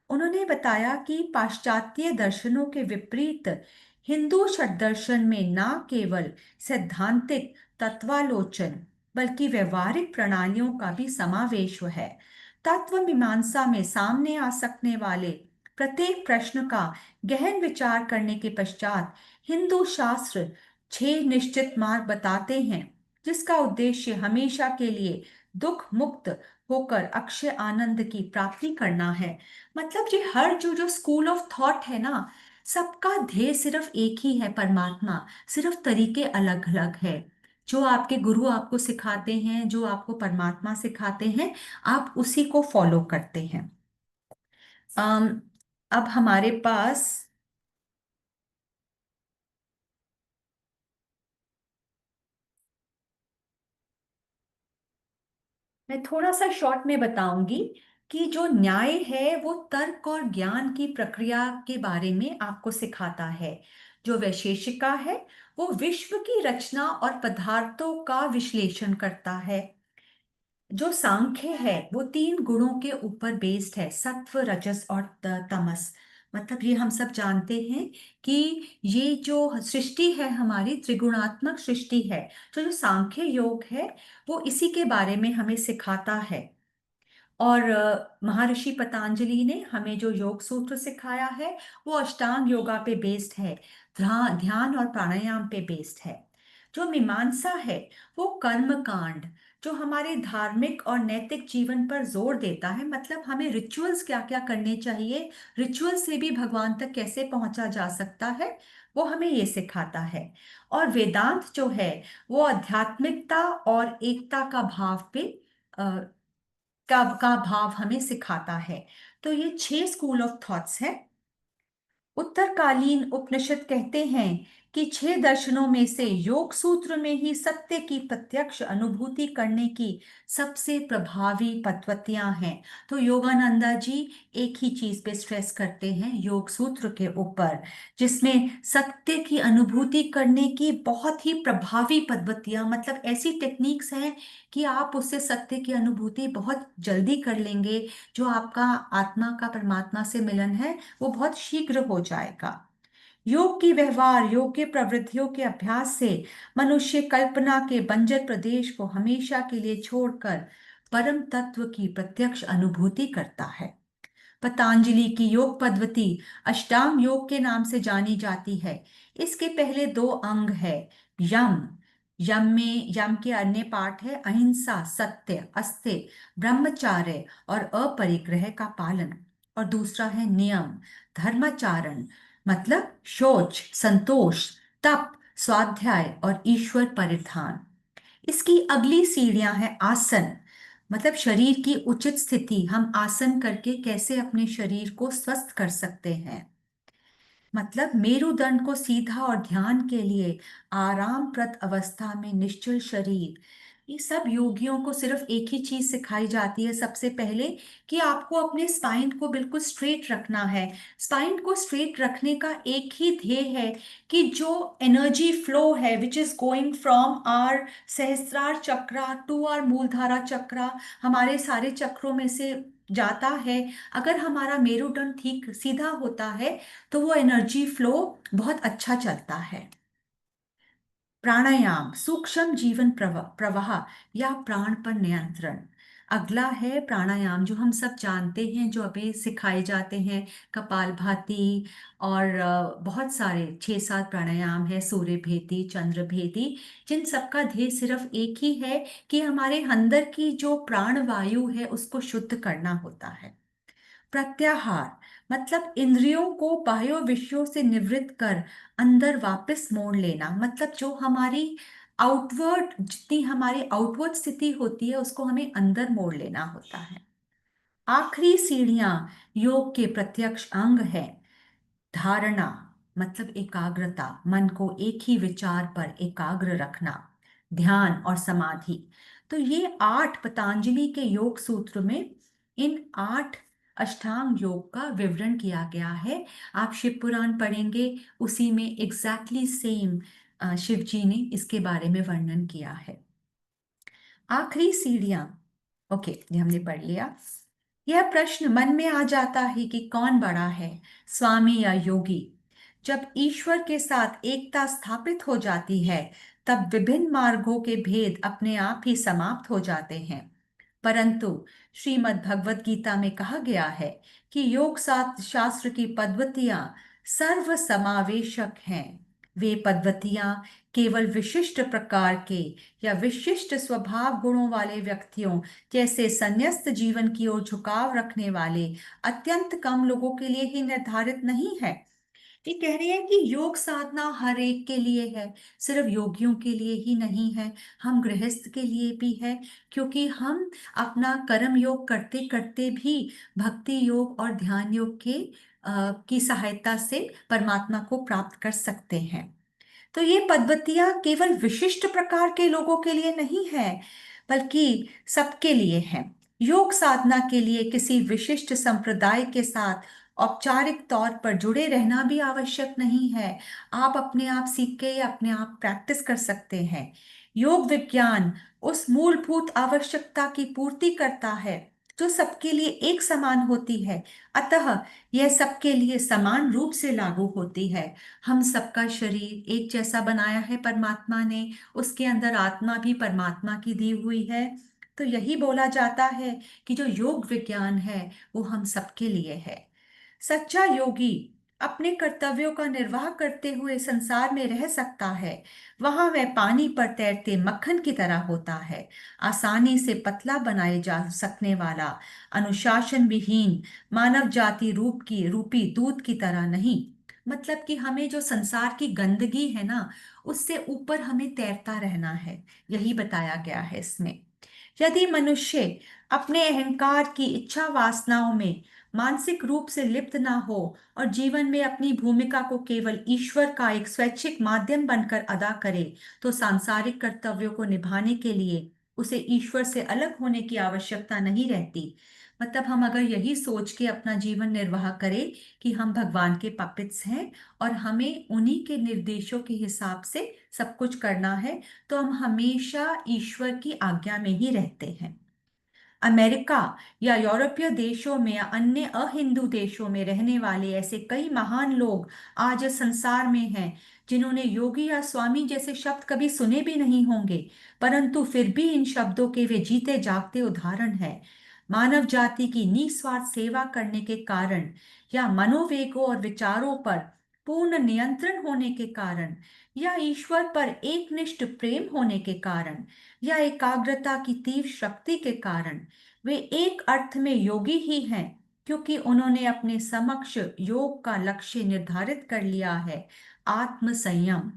उन्होंने बताया कि पाश्चात्य दर्शनों के विपरीत हिंदू षड्दर्शन में न केवल सैद्धांतिक तत्वालोचन बल्कि व्यवहारिक प्रणालियों का भी समावेश है। तत्व मीमांसा में सामने आ सकने वाले प्रत्येक प्रश्न का गहन विचार करने के पश्चात हिंदू शास्त्र 6 निश्चित मार्ग बताते हैं, जिसका उद्देश्य हमेशा के लिए दुख मुक्त होकर अक्षय आनंद की प्राप्ति करना है। मतलब ये हर जो जो स्कूल ऑफ थॉट है ना, सबका ध्येय सिर्फ एक ही है, परमात्मा। सिर्फ तरीके अलग अलग है। जो आपके गुरु आपको सिखाते हैं, जो आपको परमात्मा सिखाते हैं, आप उसी को फॉलो करते हैं। अम अब हमारे पास मैं थोड़ा सा शॉर्ट में बताऊंगी कि जो न्याय है वो तर्क और ज्ञान की प्रक्रिया के बारे में आपको सिखाता है। जो वैशेषिका है वो विश्व की रचना और पदार्थों का विश्लेषण करता है। जो सांख्य है वो 3 गुणों के ऊपर बेस्ड है, सत्व रजस और तमस। मतलब ये हम सब जानते हैं कि ये जो सृष्टि है हमारी त्रिगुणात्मक सृष्टि है। तो जो सांख्य योग है वो इसी के बारे में हमें सिखाता है। और महर्षि पतंजलि ने हमें जो योग सूत्र सिखाया है वो अष्टांग योगा पे बेस्ड है, ध्यान ध्यान और प्राणायाम पे बेस्ड है। जो मीमांसा है वो कर्म कांड जो हमारे धार्मिक और नैतिक जीवन पर जोर देता है, मतलब हमें रिचुअल्स क्या क्या करने चाहिए, रिचुअल से भी भगवान तक कैसे पहुंचा जा सकता है, वो हमें ये सिखाता है। और वेदांत जो है वो आध्यात्मिकता और एकता का भाव पे का भाव हमें सिखाता है। तो ये 6 स्कूल ऑफ थॉट्स है। उत्तरकालीन उपनिषद कहते हैं कि 6 दर्शनों में से योग सूत्र में ही सत्य की प्रत्यक्ष अनुभूति करने की सबसे प्रभावी पद्धतियां हैं। तो योगानंदा जी एक ही चीज पे स्ट्रेस करते हैं योग सूत्र के ऊपर, जिसमें सत्य की अनुभूति करने की बहुत ही प्रभावी पद्धतियां, मतलब ऐसी टेक्निक्स हैं कि आप उससे सत्य की अनुभूति बहुत जल्दी कर लेंगे। जो आपका आत्मा का परमात्मा से मिलन है वो बहुत शीघ्र हो जाएगा। योग की व्यवहार, योग के प्रवृत्तियों के अभ्यास से मनुष्य कल्पना के बंजर प्रदेश को हमेशा के लिए छोड़कर परम तत्व की प्रत्यक्ष अनुभूति करता है। पतंजलि की योग पद्धति अष्टांग योग के नाम से जानी जाती है। इसके पहले 2 अंग है। यम, यम के अन्य पाठ है अहिंसा, सत्य, अस्त्य, ब्रह्मचार्य और अपरिग्रह का पालन। और दूसरा है नियम, धर्माचरण, मतलब शौच, संतोष, तप, स्वाध्याय और ईश्वर परिधान। इसकी अगली सीढ़ियां है आसन, मतलब शरीर की उचित स्थिति, हम आसन करके कैसे अपने शरीर को स्वस्थ कर सकते हैं। मतलब मेरुदंड को सीधा और ध्यान के लिए आरामप्रद अवस्था में निश्चल शरीर। ये सब योगियों को सिर्फ एक ही चीज सिखाई जाती है सबसे पहले, कि आपको अपने स्पाइन को बिल्कुल स्ट्रेट रखना है। स्पाइन को स्ट्रेट रखने का एक ही ध्येय है कि जो एनर्जी फ्लो है which is going from our Sahasrara chakra to our Muladhara chakra, हमारे सारे चक्रों में से जाता है। अगर हमारा मेरुदंड ठीक सीधा होता है तो वो एनर्जी फ्लो बहुत अच्छा चलता है। प्राणायाम, सूक्ष्म जीवन प्रवाह या प्राण पर नियंत्रण। अगला है प्राणायाम, जो हम सब जानते हैं, जो अभी सिखाए जाते हैं, कपालभाति और बहुत सारे 6-7 प्राणायाम है, सूर्य भेदी, चंद्र भेदी, जिन सबका ध्येय सिर्फ एक ही है कि हमारे अंदर की जो प्राण वायु है उसको शुद्ध करना होता है। प्रत्याहार, मतलब इंद्रियों को बाह्य विषयों से निवृत्त कर अंदर वापस मोड़ लेना, मतलब जो हमारी आउटवर्ड, जितनी हमारी आउटवर्ड स्थिति होती है उसको हमें अंदर मोड़ लेना होता है। आखिरी सीढ़ियां योग के प्रत्यक्ष अंग है धारणा, मतलब एकाग्रता, मन को एक ही विचार पर एकाग्र रखना, ध्यान और समाधि। तो ये 8 पतंजलि के योग सूत्र में इन 8 अष्टांग योग का विवरण किया गया है। आप शिव पुराण पढ़ेंगे, उसी में एग्जैक्टली सेम शिव जी ने इसके बारे में वर्णन किया है। आखिरी सीढ़ियां, ओके, ये हमने पढ़ लिया। यह प्रश्न मन में आ जाता है कि कौन बड़ा है, स्वामी या योगी। जब ईश्वर के साथ एकता स्थापित हो जाती है तब विभिन्न मार्गों के भेद अपने आप ही समाप्त हो जाते हैं। परंतु श्रीमद् भगवत गीता में कहा गया है कि योग शास्त्र की पद्धतियां सर्व समावेशक हैं। वे पद्धतियां केवल विशिष्ट प्रकार के या विशिष्ट स्वभाव गुणों वाले व्यक्तियों, जैसे संन्यास्त जीवन की ओर झुकाव रखने वाले अत्यंत कम लोगों के लिए ही निर्धारित नहीं है। ये कह रही है कि योग साधना हर एक के लिए है, सिर्फ योगियों के लिए ही नहीं है, हम गृहस्थ के लिए भी है। क्योंकि हम अपना कर्म योग करते करते भी भक्ति योग और ध्यान योग के की सहायता से परमात्मा को प्राप्त कर सकते हैं। तो ये पद्धतियां केवल विशिष्ट प्रकार के लोगों के लिए नहीं है, बल्कि सबके लिए है। योग साधना के लिए किसी विशिष्ट संप्रदाय के साथ औपचारिक तौर पर जुड़े रहना भी आवश्यक नहीं है। आप अपने आप सीख के अपने आप प्रैक्टिस कर सकते हैं। योग विज्ञान उस मूलभूत आवश्यकता की पूर्ति करता है जो सबके लिए एक समान होती है, अतः यह सबके लिए समान रूप से लागू होती है। हम सबका शरीर एक जैसा बनाया है परमात्मा ने, उसके अंदर आत्मा भी परमात्मा की दी हुई है। तो यही बोला जाता है कि जो योग विज्ञान है वो हम सबके लिए है। सच्चा योगी अपने कर्तव्यों का निर्वाह करते हुए संसार में रह सकता है। वहां वह पानी पर तैरते मक्खन की तरह होता है, आसानी से पतला बनाए जा सकने वाला, अनुशासन विहीन, मानव जाति रूपी दूध की तरह नहीं। मतलब कि हमें जो संसार की गंदगी है ना, उससे ऊपर हमें तैरता रहना है, यही बताया गया है इसमें। यदि मनुष्य अपने अहंकार की इच्छा वासनाओं में मानसिक रूप से लिप्त ना हो और जीवन में अपनी भूमिका को केवल ईश्वर का एक स्वैच्छिक माध्यम बनकर अदा करे, तो सांसारिक कर्तव्यों को निभाने के लिए उसे ईश्वर से अलग होने की आवश्यकता नहीं रहती। मतलब हम अगर यही सोच के अपना जीवन निर्वाह करें कि हम भगवान के पपिट्स हैं और हमें उन्हीं के निर्देशों के हिसाब से सब कुछ करना है, तो हम हमेशा ईश्वर की आज्ञा में ही रहते हैं। अमेरिका या यूरोपीय देशों में या अन्य अहिंदू देशों में रहने वाले ऐसे कई महान लोग आज इस संसार में हैं जिन्होंने योगी या स्वामी जैसे शब्द कभी सुने भी नहीं होंगे, परंतु फिर भी इन शब्दों के वे जीते जागते उदाहरण हैं। मानव जाति की निस्वार्थ सेवा करने के कारण या मनोवेगों और विचारों पर पूर्ण नियंत्रण होने के कारण या ईश्वर पर एकनिष्ठ प्रेम होने के कारण या एकाग्रता की तीव्र शक्ति के कारण वे एक अर्थ में योगी ही हैं, क्योंकि उन्होंने अपने समक्ष योग का लक्ष्य निर्धारित कर लिया है, आत्म संयम।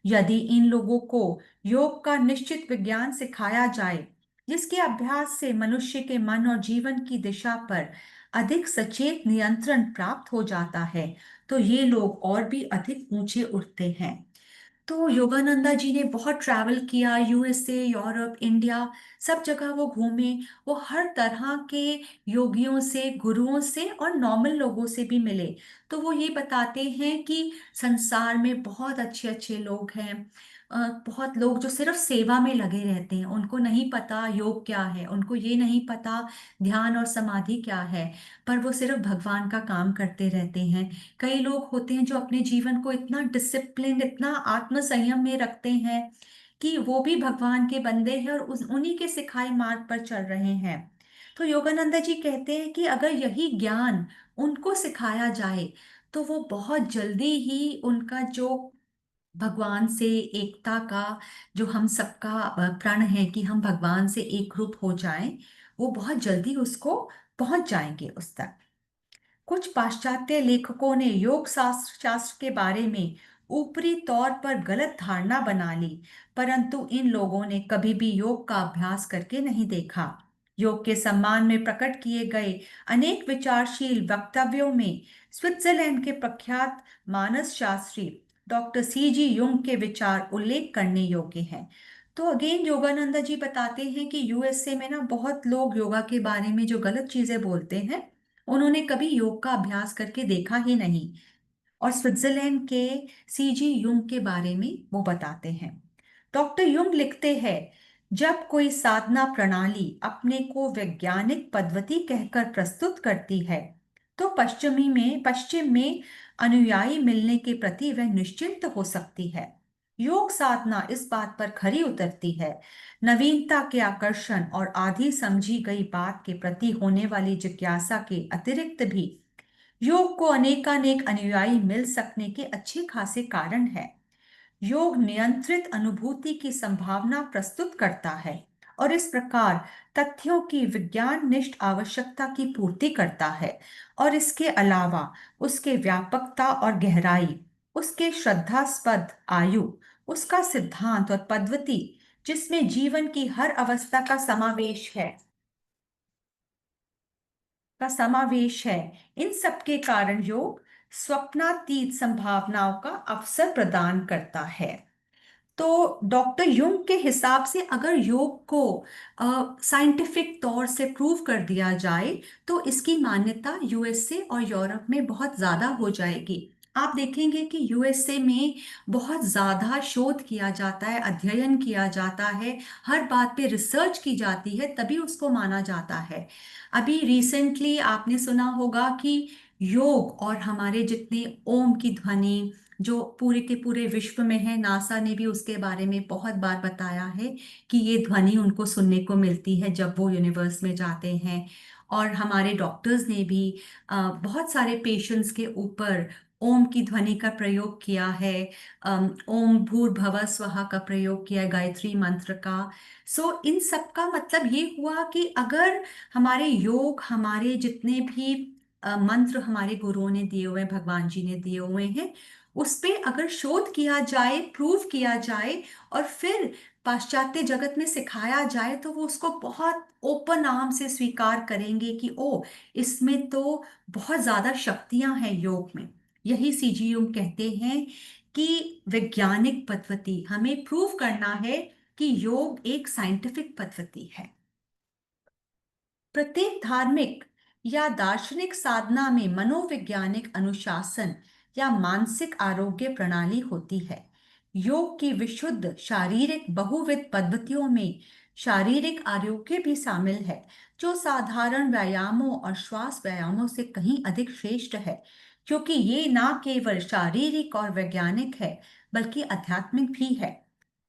यदि इन लोगों को योग का निश्चित विज्ञान सिखाया जाए, जिसके अभ्यास से मनुष्य के मन और जीवन की दिशा पर अधिक सचेत नियंत्रण प्राप्त हो जाता है, तो ये लोग और भी अधिक ऊंचे उठते हैं। तो योगानंदा जी ने बहुत ट्रैवल किया, यूएसए, यूरोप, इंडिया, सब जगह वो घूमे। वो हर तरह के योगियों से, गुरुओं से और नॉर्मल लोगों से भी मिले। तो वो ये बताते हैं कि संसार में बहुत अच्छे अच्छे लोग हैं। बहुत लोग जो सिर्फ सेवा में लगे रहते हैं, उनको नहीं पता योग क्या है, उनको ये नहीं पता ध्यान और समाधि क्या है, पर वो सिर्फ भगवान का काम करते रहते हैं। कई लोग होते हैं जो अपने जीवन को इतना डिसिप्लिन, इतना आत्म संयम में रखते हैं कि वो भी भगवान के बंदे हैं और उन्हीं के सिखाए मार्ग पर चल रहे हैं। तो योगानंदा जी कहते हैं कि अगर यही ज्ञान उनको सिखाया जाए, तो वो बहुत जल्दी ही उनका जो भगवान से एकता का, जो हम सबका प्रण है कि हम भगवान से एक रूप हो जाएं, वो बहुत जल्दी उसको पहुंच जाएंगे उस तक। कुछ पाश्चात्य लेखकों ने योग शास्त्र के बारे में ऊपरी तौर पर गलत धारणा बना ली, परंतु इन लोगों ने कभी भी योग का अभ्यास करके नहीं देखा। योग के सम्मान में प्रकट किए गए अनेक विचारशील वक्तव्यों में स्विट्जरलैंड के प्रख्यात मानस शास्त्री डॉक्टर सी जी युंग के विचार उल्लेख करने योग्य हैं। तो अगेन योगानंदा जी बताते हैं कि यूएसए में ना बहुत लोग योगा के बारे में जो गलत चीजें बोलते हैं, उन्होंने कभी योग का अभ्यास करके देखा ही नहीं। और स्विट्जरलैंड के सीजी युंग के बारे में वो बताते हैं। डॉक्टर युंग लिखते हैं, जब कोई साधना प्रणाली अपने को वैज्ञानिक पद्धति कहकर प्रस्तुत करती है, तो पश्चिम में अनुयायी मिलने के प्रति वह निश्चिंत हो सकती है। योग साधना इस बात पर खरी उतरती है, नवीनता के आकर्षण और आधी समझी गई बात के प्रति होने वाली जिज्ञासा के अतिरिक्त भी योग को अनेकानेक अनुयायी मिल सकने के अच्छे खासे कारण है। योग नियंत्रित अनुभूति की संभावना प्रस्तुत करता है और इस प्रकार तथ्यों की विज्ञान निष्ठ आवश्यकता की पूर्ति करता है। और इसके अलावा उसके व्यापकता और गहराई, उसके श्रद्धास्पद आयु, उसका सिद्धांत और पद्धति, जिसमें जीवन की हर अवस्था का समावेश है, इन सब के कारण योग स्वप्नातीत संभावनाओं का अवसर प्रदान करता है। तो डॉक्टर युंग के हिसाब से अगर योग को साइंटिफिक तौर से प्रूव कर दिया जाए, तो इसकी मान्यता यूएसए और यूरोप में बहुत ज्यादा हो जाएगी। आप देखेंगे कि यूएसए में बहुत ज्यादा शोध किया जाता है, अध्ययन किया जाता है, हर बात पे रिसर्च की जाती है, तभी उसको माना जाता है। अभी रिसेंटली आपने सुना होगा कि योग और हमारे जितने ओम की ध्वनि जो पूरे के पूरे विश्व में है, नासा ने भी उसके बारे में बहुत बार बताया है कि ये ध्वनि उनको सुनने को मिलती है जब वो यूनिवर्स में जाते हैं। और हमारे डॉक्टर्स ने भी बहुत सारे पेशेंट्स के ऊपर ओम की ध्वनि का प्रयोग किया है। ओम भूर्भुवः स्वः का प्रयोग किया है, गायत्री मंत्र का। सो इन सब का मतलब ये हुआ कि अगर हमारे योग, हमारे जितने भी मंत्र हमारे गुरुओं ने दिए हुए हैं, भगवान जी ने दिए हुए हैं, उस पे अगर शोध किया जाए, प्रूव किया जाए और फिर पाश्चात्य जगत में सिखाया जाए तो वो उसको बहुत ओपन आर्म से स्वीकार करेंगे कि ओ, इसमें तो बहुत ज्यादा शक्तियां हैं योग में। यही सीजी यूंग कहते हैं कि वैज्ञानिक पद्धति हमें प्रूव करना है कि योग एक साइंटिफिक पद्धति है। प्रत्येक धार्मिक या दार्शनिक साधना में मनोवैज्ञानिक अनुशासन या मानसिक आरोग्य प्रणाली होती है। योग की विशुद्ध शारीरिक बहुविध पद्धतियों में शारीरिक आरोग्य भी शामिल है, जो साधारण व्यायामों और श्वास व्यायामों से कहीं अधिक श्रेष्ठ है, क्योंकि ये ना केवल शारीरिक और वैज्ञानिक है, बल्कि आध्यात्मिक भी है।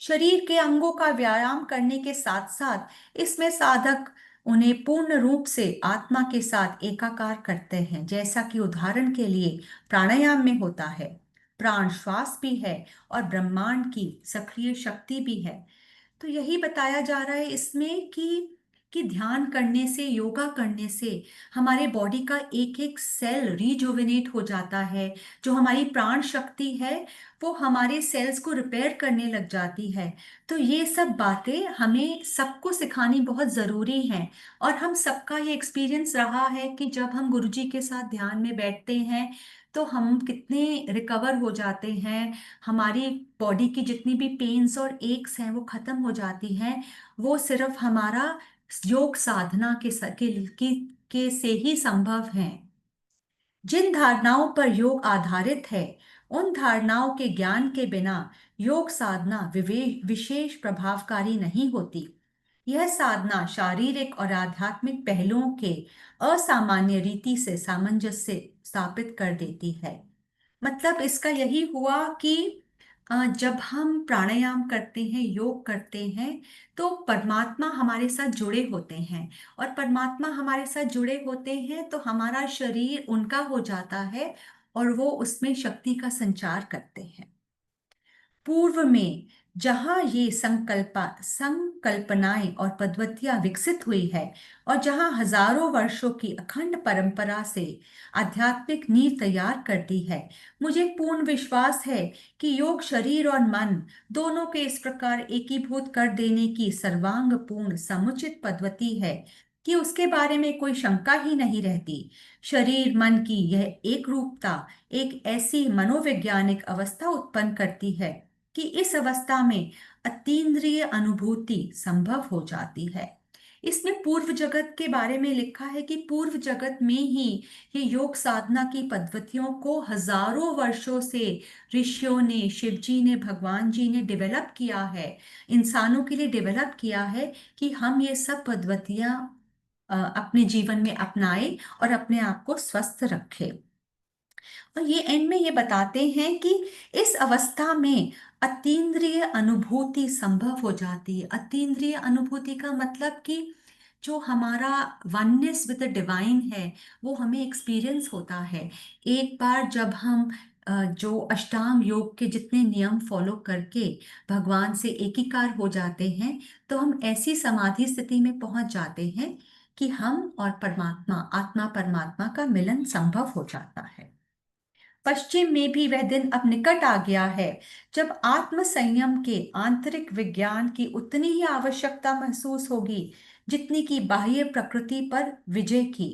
शरीर के अंगों का व्यायाम करने के साथ साथ इसमें साधक उन्हें पूर्ण रूप से आत्मा के साथ एकाकार करते हैं, जैसा कि उदाहरण के लिए प्राणायाम में होता है। प्राण श्वास भी है और ब्रह्मांड की सक्रिय शक्ति भी है। तो यही बताया जा रहा है इसमें कि ध्यान करने से, योगा करने से हमारे बॉडी का एक एक सेल रिजुविनेट हो जाता है। जो हमारी प्राण शक्ति है वो हमारे सेल्स को रिपेयर करने लग जाती है। तो ये सब बातें हमें सबको सिखानी बहुत ज़रूरी हैं। और हम सबका ये एक्सपीरियंस रहा है कि जब हम गुरुजी के साथ ध्यान में बैठते हैं तो हम कितने रिकवर हो जाते हैं। हमारी बॉडी की जितनी भी पेन्स और एक्स हैं वो खत्म हो जाती हैं। वो सिर्फ हमारा योग साधना के से ही संभव है। जिन धारणाओं पर योग आधारित है, उन धारणाओं के ज्ञान के बिना योग साधना विशेष प्रभावकारी नहीं होती। यह साधना शारीरिक और आध्यात्मिक पहलुओं के असामान्य रीति से सामंजस्य स्थापित कर देती है। मतलब इसका यही हुआ कि जब हम प्राणायाम करते हैं, योग करते हैं, तो परमात्मा हमारे साथ जुड़े होते हैं। और परमात्मा हमारे साथ जुड़े होते हैं तो हमारा शरीर उनका हो जाता है और वो उसमें शक्ति का संचार करते हैं। पूर्व में जहां ये संकल्पनाएं और पद्धतियां विकसित हुई है और जहां हजारों वर्षों की अखंड परंपरा से आध्यात्मिक नींव तैयार करती है, मुझे पूर्ण विश्वास है कि योग शरीर और मन दोनों के इस प्रकार एकीभूत कर देने की सर्वांगपूर्ण समुचित पद्धति है कि उसके बारे में कोई शंका ही नहीं रहती। शरीर मन की यह एक रूपता एक ऐसी मनोवैज्ञानिक अवस्था उत्पन्न करती है कि इस अवस्था में अतीन्द्रिय अनुभूति संभव हो जाती है। इसमें पूर्व जगत के बारे में लिखा है कि पूर्व जगत में ही ये योग साधना की पद्धतियों को हजारों वर्षों से ऋषियों ने, शिव जी ने, भगवान जी ने डेवलप किया है, इंसानों के लिए डेवलप किया है कि हम ये सब पद्धतियां अपने जीवन में अपनाएं और अपने आप को स्वस्थ रखें। और ये एंड में ये बताते हैं कि इस अवस्था में अतीन्द्रिय अनुभूति संभव हो जाती है। अतीन्द्रिय अनुभूति का मतलब कि जो हमारा वननेस विद द डिवाइन है वो हमें एक्सपीरियंस होता है। एक बार जब हम जो अष्टांग योग के जितने नियम फॉलो करके भगवान से एकीकार हो जाते हैं, तो हम ऐसी समाधि स्थिति में पहुंच जाते हैं कि हम और परमात्मा, आत्मा परमात्मा का मिलन संभव हो जाता है। पश्चिम में भी वह दिन अब निकट आ गया है जब आत्म संयम के आंतरिक विज्ञान की उतनी ही आवश्यकता महसूस होगी जितनी कि बाह्य प्रकृति पर विजय की।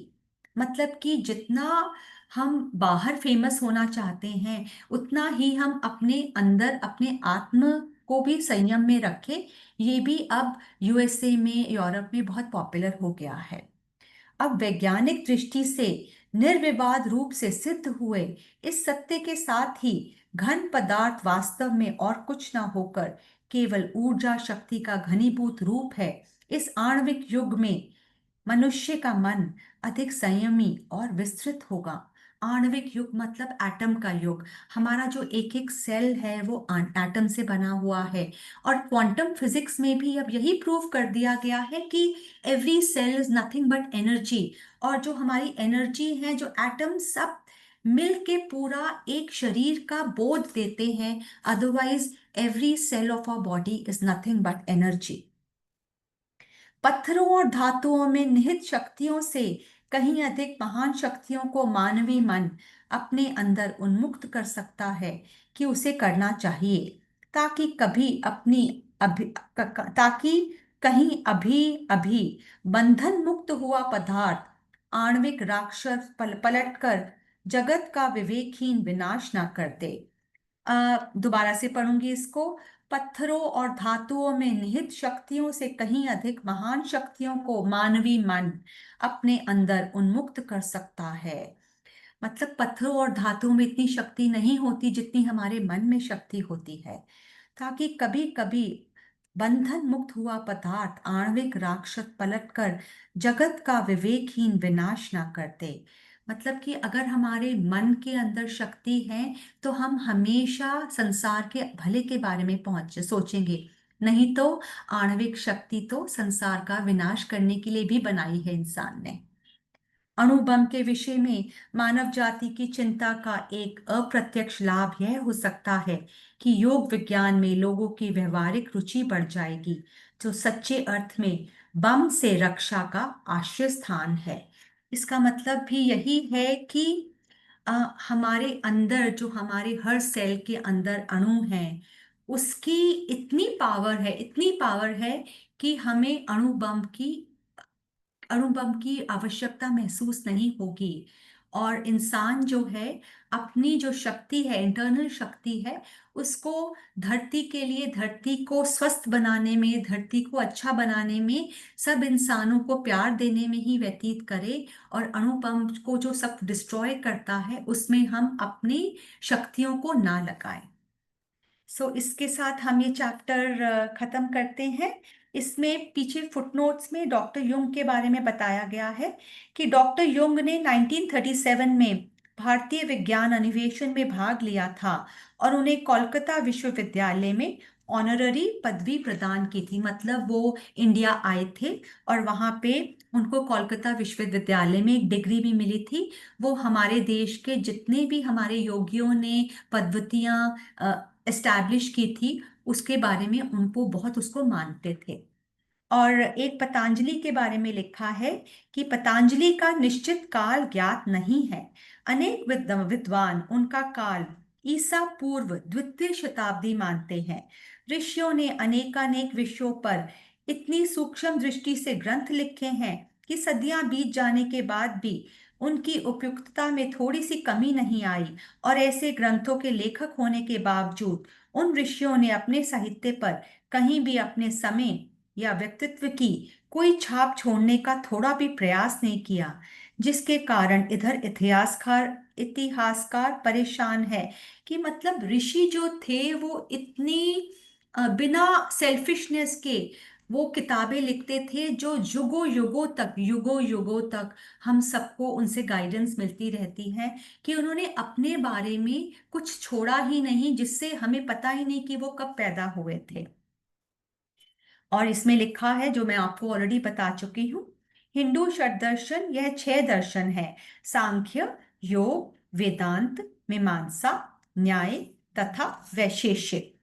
मतलब कि जितना हम बाहर फेमस होना चाहते हैं उतना ही हम अपने अंदर अपने आत्म को भी संयम में रखें। ये भी अब यूएसए में, यूरोप में बहुत पॉपुलर हो गया है। अब वैज्ञानिक दृष्टि से निर्विवाद रूप से सिद्ध हुए इस सत्य के साथ ही घन पदार्थ वास्तव में और कुछ न होकर केवल ऊर्जा शक्ति का घनीभूत रूप है। इस आणविक युग में मनुष्य का मन अधिक संयमी और विस्तृत होगा। आणविक युग मतलब एटम का युग। हमारा जो एक एक सेल है वो एटम से बना हुआ है। और क्वांटम फिजिक्स में भी अब यही प्रूव कर दिया गया है कि every cell is nothing but energy. और जो हमारी एनर्जी है, जो एटम सब मिल के पूरा एक शरीर का बोध देते हैं। Otherwise every cell of our body is nothing but energy. पत्थरों और धातुओं में निहित शक्तियों से कहीं अधिक महान शक्तियों को मानवीय मन अपने अंदर उन्मुक्त कर सकता है कि उसे करना चाहिए, ताकि कभी अपनी ताकि कहीं अभी अभी बंधन मुक्त हुआ पदार्थ आणविक राक्षस पलट कर जगत का विवेकहीन विनाश ना कर दे। दोबारा से पढ़ूंगी इसको। पत्थरों और धातुओं में निहित शक्तियों से कहीं अधिक महान शक्तियों को मानवी मन अपने अंदर उन्मुक्त कर सकता है। मतलब पत्थरों और धातुओं में इतनी शक्ति नहीं होती जितनी हमारे मन में शक्ति होती है, ताकि कभी कभी बंधन मुक्त हुआ पदार्थ आणविक राक्षस पलटकर जगत का विवेकहीन विनाश ना करते। मतलब कि अगर हमारे मन के अंदर शक्ति है तो हम हमेशा संसार के भले के बारे में पहुंच सोचेंगे। नहीं तो आणविक शक्ति तो संसार का विनाश करने के लिए भी बनाई है इंसान ने। अणु बम के विषय में मानव जाति की चिंता का एक अप्रत्यक्ष लाभ यह हो सकता है कि योग विज्ञान में लोगों की व्यवहारिक रुचि बढ़ जाएगी, जो सच्चे अर्थ में बम से रक्षा का आश्रय स्थान है। इसका मतलब भी यही है कि अ, हमारे अंदर जो हमारे हर सेल के अंदर अणु हैं, उसकी इतनी पावर है, इतनी पावर है कि हमें अणु बम की आवश्यकता महसूस नहीं होगी। और इंसान जो है अपनी जो शक्ति है, इंटरनल शक्ति है, उसको धरती के लिए, धरती को स्वस्थ बनाने में, धरती को अच्छा बनाने में, सब इंसानों को प्यार देने में ही व्यतीत करे। और अणु बम को जो सब डिस्ट्रॉय करता है उसमें हम अपनी शक्तियों को ना लगाएं। इसके साथ हम ये चैप्टर खत्म करते हैं। इसमें पीछे फुटनोट्स में डॉक्टर युंग के बारे में बताया गया है कि डॉक्टर युंग ने 1937 में भारतीय विज्ञान अधिवेशन में भाग लिया था और उन्हें कोलकाता विश्वविद्यालय में ऑनररी पदवी प्रदान की थी। मतलब वो इंडिया आए थे और वहाँ पे उनको कोलकाता विश्वविद्यालय में एक डिग्री भी मिली थी। वो हमारे देश के जितने भी हमारे योगियों ने पद्धतियाँ एस्टैब्लिश की थी, उसके बारे में उनको बहुत उसको मानते थे। और एक पतंजलि के बारे में लिखा है कि पतंजलि का निश्चित काल ज्ञात नहीं है। अनेक विद्वान उनका काल ईसा पूर्व द्वितीय शताब्दी मानते हैं। ऋषियों ने अनेकानेक विषयों पर इतनी सूक्ष्म दृष्टि से ग्रंथ लिखे हैं कि सदियां बीत जाने के बाद भी उनकी उपयुक्तता में थोड़ी सी कमी नहीं आई। और ऐसे ग्रंथों के लेखक होने के बावजूद उन ऋषियों ने अपने साहित्य पर कहीं भी अपने समय या व्यक्तित्व की कोई छाप छोड़ने का थोड़ा भी प्रयास नहीं किया, जिसके कारण इधर इतिहासकार परेशान है कि मतलब ऋषि जो थे वो इतनी बिना सेल्फिशनेस के वो किताबें लिखते थे जो युगों युगों तक हम सबको उनसे गाइडेंस मिलती रहती है कि उन्होंने अपने बारे में कुछ छोड़ा ही नहीं, जिससे हमें पता ही नहीं कि वो कब पैदा हुए थे। और इसमें लिखा है, जो मैं आपको ऑलरेडी बता चुकी हूँ, हिंदू षट दर्शन यह 6 दर्शन है: सांख्य, योग, वेदांत, मीमांसा, न्याय तथा वैशेषिक।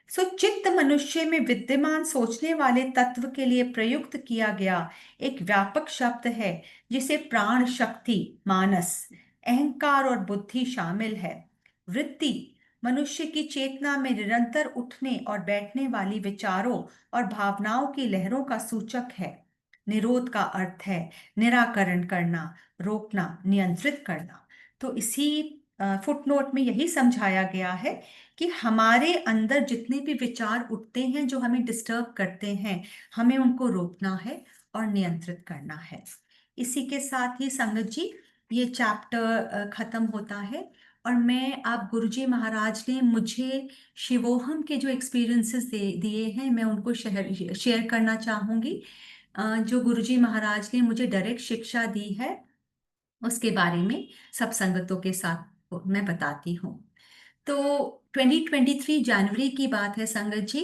चित्त मनुष्य में विद्यमान सोचने वाले तत्व के लिए प्रयुक्त किया गया एक व्यापक शब्द है, जिसे प्राण शक्ति, मानस, अहंकार और बुद्धि शामिल है। वृत्ति मनुष्य की चेतना में निरंतर उठने और बैठने वाली विचारों और भावनाओं की लहरों का सूचक है। निरोध का अर्थ है निराकरण करना, रोकना, नियंत्रित करना। तो इसी फुटनोट में यही समझाया गया है कि हमारे अंदर जितने भी विचार उठते हैं जो हमें डिस्टर्ब करते हैं, हमें उनको रोकना है और नियंत्रित करना है। इसी के साथ ही संगत जी ये चैप्टर खत्म होता है। और मैं, आप गुरुजी महाराज ने मुझे शिवोहम के जो एक्सपीरियंसेस दिए हैं, मैं उनको शेयर शेयर करना चाहूँगी। जो गुरुजी महाराज ने मुझे डायरेक्ट शिक्षा दी है, उसके बारे में सब संगतों के साथ मैं बताती हूँ। तो 2023 जनवरी की बात है संगत जी।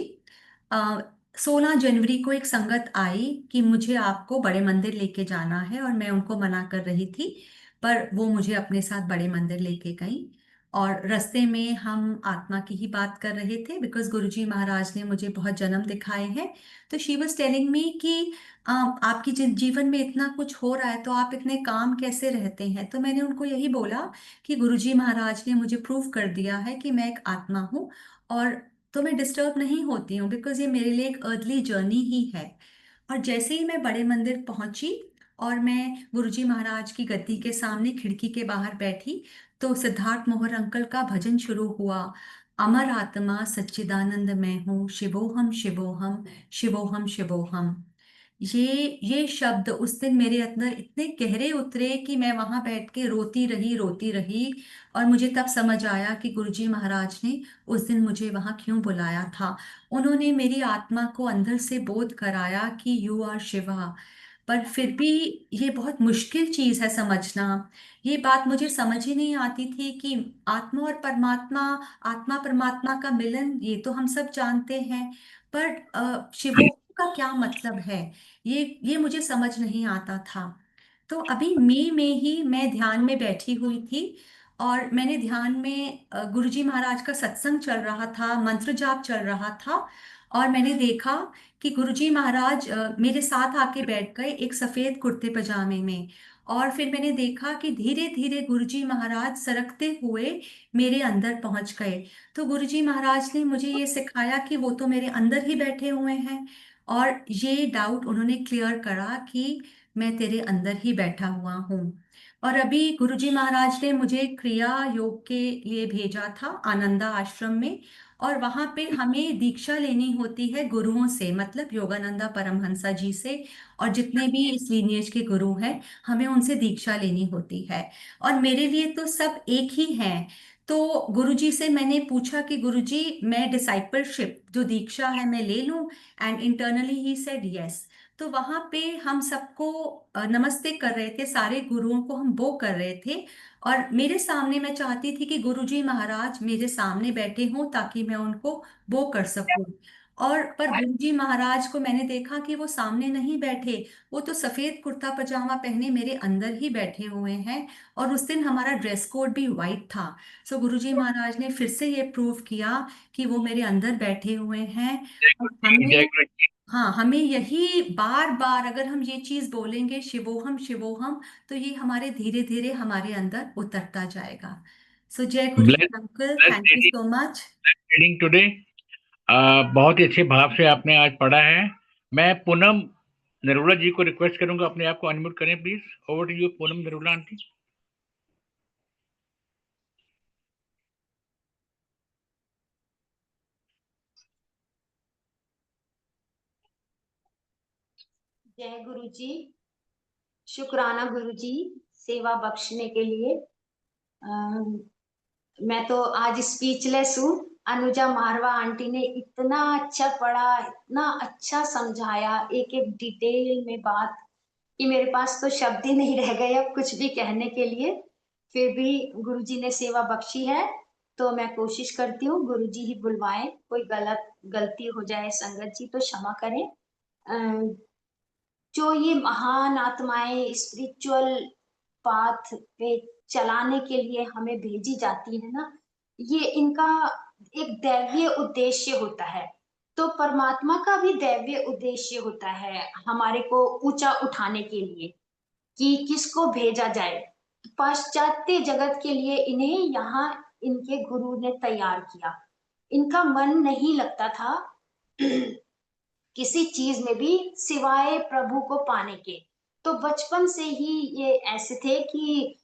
16 जनवरी को एक संगत आई कि मुझे आपको बड़े मंदिर लेके जाना है, और मैं उनको मना कर रही थी, पर वो मुझे अपने साथ बड़े मंदिर लेके गई। और रास्ते में हम आत्मा की ही बात कर रहे थे, बिकॉज गुरुजी महाराज ने मुझे बहुत जन्म दिखाए हैं। तो शी वॉज टेलिंग मी कि आपकी जीवन में इतना कुछ हो रहा है तो आप इतने काम कैसे रहते हैं। तो मैंने उनको यही बोला कि गुरुजी महाराज ने मुझे प्रूव कर दिया है कि मैं एक आत्मा हूँ, और तो मैं डिस्टर्ब नहीं होती हूँ, बिकॉज ये मेरे लिए एक अर्ली जर्नी ही है। और जैसे ही मैं बड़े मंदिर पहुंची और मैं गुरुजी महाराज की गद्दी के सामने खिड़की के बाहर बैठी, तो सिद्धार्थ मोहर अंकल का भजन शुरू हुआ। अमर आत्मा सच्चिदानंद मैं हूँ, शिवोहम शिवोहम, शिवोहम शिवोहम। ये शब्द उस दिन मेरे अंदर इतने गहरे उतरे कि मैं वहां बैठ के रोती रही। और मुझे तब समझ आया कि गुरुजी महाराज ने उस दिन मुझे वहां क्यों बुलाया था। उन्होंने मेरी आत्मा को अंदर से बोध कराया कि यू आर शिवा। पर फिर भी ये बहुत मुश्किल चीज है समझना। ये बात मुझे समझ ही नहीं आती थी कि आत्मा और परमात्मा, आत्मा परमात्मा का मिलन, ये तो हम सब जानते हैं। पर शिवो का क्या मतलब है, ये मुझे समझ नहीं आता था। तो अभी मई में ही मैं ध्यान में बैठी हुई थी, और मैंने ध्यान में गुरुजी महाराज का सत्संग चल रहा था, मंत्र जाप चल रहा था। और मैंने देखा कि गुरुजी महाराज मेरे साथ आके बैठ गए एक सफेद कुर्ते पजामे में। और फिर मैंने देखा कि धीरे धीरे गुरुजी महाराज सरकते हुए मेरे अंदर पहुंच गए। तो गुरुजी महाराज ने मुझे ये सिखाया कि वो तो मेरे अंदर ही बैठे हुए हैं। और ये डाउट उन्होंने क्लियर करा कि मैं तेरे अंदर ही बैठा हुआ हूँ। और अभी गुरुजी महाराज ने मुझे क्रिया योग के लिए भेजा था आनंदा आश्रम में। और वहां पे हमें दीक्षा लेनी होती है गुरुओं से, मतलब योगानंदा परमहंसा जी से। और जितने भी इस लीनिएज के गुरु हैं, हमें उनसे दीक्षा लेनी होती है। और मेरे लिए तो सब एक ही हैं। तो गुरुजी से मैंने पूछा कि गुरुजी, मैं डिसाइपलशिप जो दीक्षा है मैं ले लूं? And internally he said yes. तो वहां पे हम सबको नमस्ते कर रहे थे, सारे गुरुओं को हम वो कर रहे थे। और मेरे सामने मैं चाहती थी कि गुरुजी महाराज मेरे सामने बैठे हों ताकि मैं उनको वो कर सकूं। और पर गुरुजी महाराज को मैंने देखा कि वो सामने नहीं बैठे, वो तो सफेद कुर्ता पजामा पहने मेरे अंदर ही बैठे हुए हैं। और उस दिन हमारा ड्रेस कोड भी वाइट था। सो गुरुजी महाराज ने फिर से ये प्रूव किया कि वो मेरे अंदर बैठे हुए हैं। और जय हमें, गुरु जी। हाँ, हमें यही बार बार अगर हम ये चीज बोलेंगे, शिवोहम शिवोहम, तो ये हमारे धीरे धीरे हमारे अंदर उतरता जाएगा। सो जय गुरु जी bless uncle, bless thank you so much. Reading today. बहुत ही अच्छे भाव से आपने आज पढ़ा है। मैं पूनम नरोला जी को रिक्वेस्ट करूंगा, अपने आप को अनम्यूट करें please. Over to you Poonam Narola aunty. जय गुरु जी। शुक्राना गुरु जी सेवा बख्शने के लिए। मैं तो आज स्पीचलेस हूँ। अनुजा मारवा आंटी ने इतना अच्छा पढ़ा, इतना अच्छा समझाया एक एक डिटेल में बात, कि मेरे पास तो शब्द ही नहीं रह गए अब कुछ भी कहने के लिए। फिर भी गुरुजी ने सेवा बख्शी है तो मैं कोशिश करती हूँ। गुरुजी ही बुलवाएं, कोई गलती हो जाए संगत जी तो क्षमा करें। जो ये महान आत्माएं स्पिरिचुअल पाथ पे चलाने के लिए हमें भेजी जाती है ना, ये इनका एक दैवीय उद्देश्य होता है। तो परमात्मा का भी दैवीय उद्देश्य होता है हमारे को ऊंचा उठाने के लिए, कि किसको भेजा जाए। पाश्चात्य जगत के लिए इन्हें यहाँ इनके गुरु ने तैयार किया। इनका मन नहीं लगता था किसी चीज में भी सिवाय प्रभु को पाने के। तो बचपन से ही ये ऐसे थे कि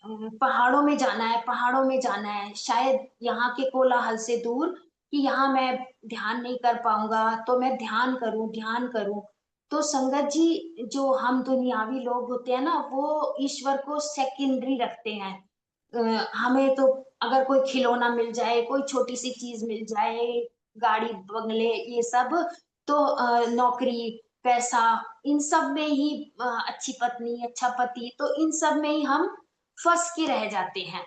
पहाड़ों में जाना है, पहाड़ों में जाना है, शायद यहाँ के कोलाहल से दूर, कि यहाँ मैं ध्यान नहीं कर पाऊंगा तो मैं ध्यान करूं, ध्यान करूं। तो संगत जी, जो हम दुनियावी लोग होते हैं ना, वो ईश्वर को सेकेंडरी रखते हैं। हमें तो अगर कोई खिलौना मिल जाए, कोई छोटी सी चीज मिल जाए, गाड़ी बंगले ये सब, तो नौकरी, पैसा, इन सब में ही अच्छी पत्नी, अच्छा पति, तो इन सब में ही हम फंस के रह जाते हैं।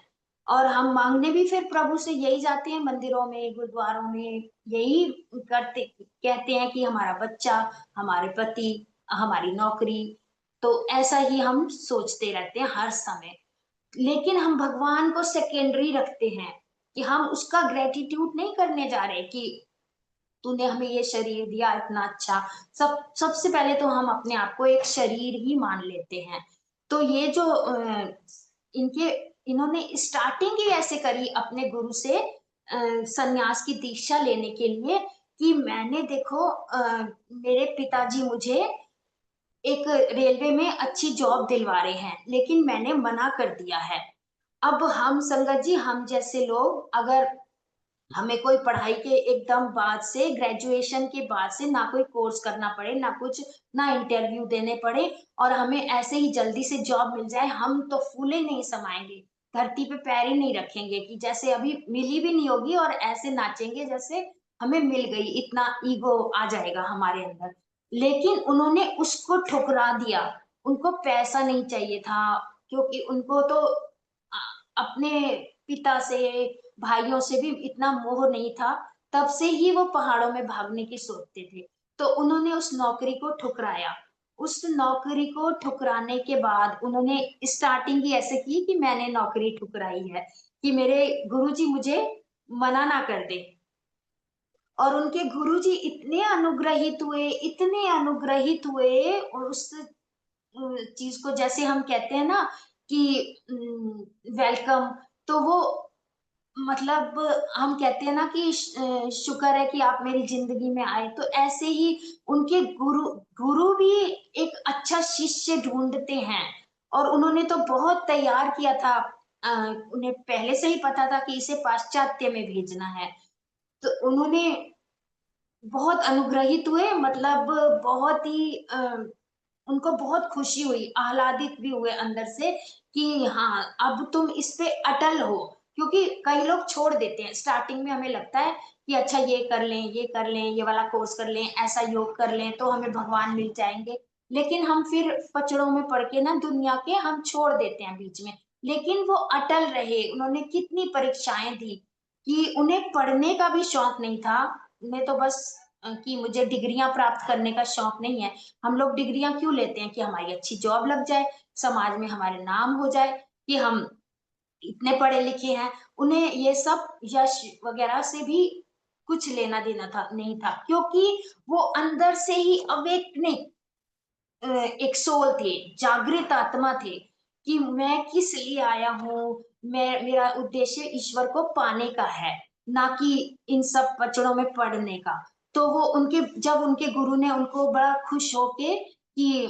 और हम मांगने भी फिर प्रभु से यही जाते हैं, मंदिरों में गुरुद्वारों में यही करते, कहते हैं कि हमारा बच्चा, हमारे पति, हमारी नौकरी। तो ऐसा ही हम सोचते रहते हैं हर समय। लेकिन हम भगवान को सेकेंडरी रखते हैं, कि हम उसका ग्रेटिट्यूड नहीं करने जा रहे कि तूने हमें ये शरीर दिया इतना अच्छा। सबसे पहले तो हम अपने आप को एक शरीर ही मान लेते हैं। तो ये जो इनके इन्होंने स्टार्टिंग ही ऐसे करी अपने गुरु से, संन्यास की दीक्षा लेने के लिए कि मैंने देखो मेरे पिताजी मुझे एक रेलवे में अच्छी जॉब दिलवा रहे हैं, लेकिन मैंने मना कर दिया है। अब हम संगत जी, हम जैसे लोग अगर हमें कोई पढ़ाई के एकदम बाद से, ग्रेजुएशन के बाद से ना कोई कोर्स करना पड़े, ना कुछ, ना इंटरव्यू देने पड़े और हमें ऐसे ही जल्दी से जॉब मिल जाए, हम तो फूले नहीं समाएंगे, धरती पे पैर ही नहीं रखेंगे कि जैसे अभी मिली भी नहीं होगी और ऐसे नाचेंगे जैसे हमें मिल गई, इतना ईगो आ जाएगा हमारे अंदर। लेकिन उन्होंने उसको ठुकरा दिया, उनको पैसा नहीं चाहिए था, क्योंकि उनको तो अपने पिता से, भाइयों से भी इतना मोह नहीं था, तब से ही वो पहाड़ों में भागने की सोचते थे। तो उन्होंने उस नौकरी को ठुकराया। उस नौकरी को ठुकराने के बाद उन्होंने स्टार्टिंग ही ऐसे की कि मैंने नौकरी ठुकराई है, कि मेरे गुरुजी मुझे मना ना कर दे। और उनके गुरुजी इतने अनुग्रहित हुए, इतने अनुग्रहित हुए और उस चीज को, जैसे हम कहते हैं ना कि वेलकम, तो वो मतलब हम कहते हैं ना कि शुक्र है कि आप मेरी जिंदगी में आए, तो ऐसे ही उनके गुरु गुरु भी एक अच्छा शिष्य ढूंढते हैं। और उन्होंने तो बहुत तैयार किया था, उन्हें पहले से ही पता था कि इसे पाश्चात्य में भेजना है। तो उन्होंने बहुत अनुग्रहित हुए, मतलब बहुत ही उनको बहुत खुशी हुई, आह्लादित भी हुए अंदर से कि हाँ, अब तुम इस पे अटल हो। क्योंकि कई लोग छोड़ देते हैं, स्टार्टिंग में हमें लगता है कि अच्छा ये कर लें, ये कर लें, ये वाला कोर्स कर लें, ऐसा योग कर लें तो हमें भगवान मिल जाएंगे। लेकिन हम फिर पचड़ों में पड़ के ना दुनिया के हम छोड़ देते हैं बीच में। लेकिन वो अटल रहे, उन्होंने कितनी परीक्षाएं दी कि उन्हें पढ़ने का भी शौक नहीं था। उन्हें तो बस कि मुझे डिग्रियां प्राप्त करने का शौक नहीं है। हम लोग डिग्रियां क्यों लेते हैं? कि हमारी अच्छी जॉब लग जाए, समाज में हमारे नाम हो जाए कि हम इतने पढ़े लिखे हैं। उन्हें ये सब यश वगैरह से भी कुछ लेना देना था नहीं था, क्योंकि वो अंदर से ही अवेकनिक एक सोल थे, जागृत आत्मा थे कि मैं किस लिए आया हूँ, मैं, मेरा उद्देश्य ईश्वर को पाने का है, ना कि इन सब पचड़ों में पड़ने का। तो वो उनके, जब उनके गुरु ने उनको बड़ा खुश होके कि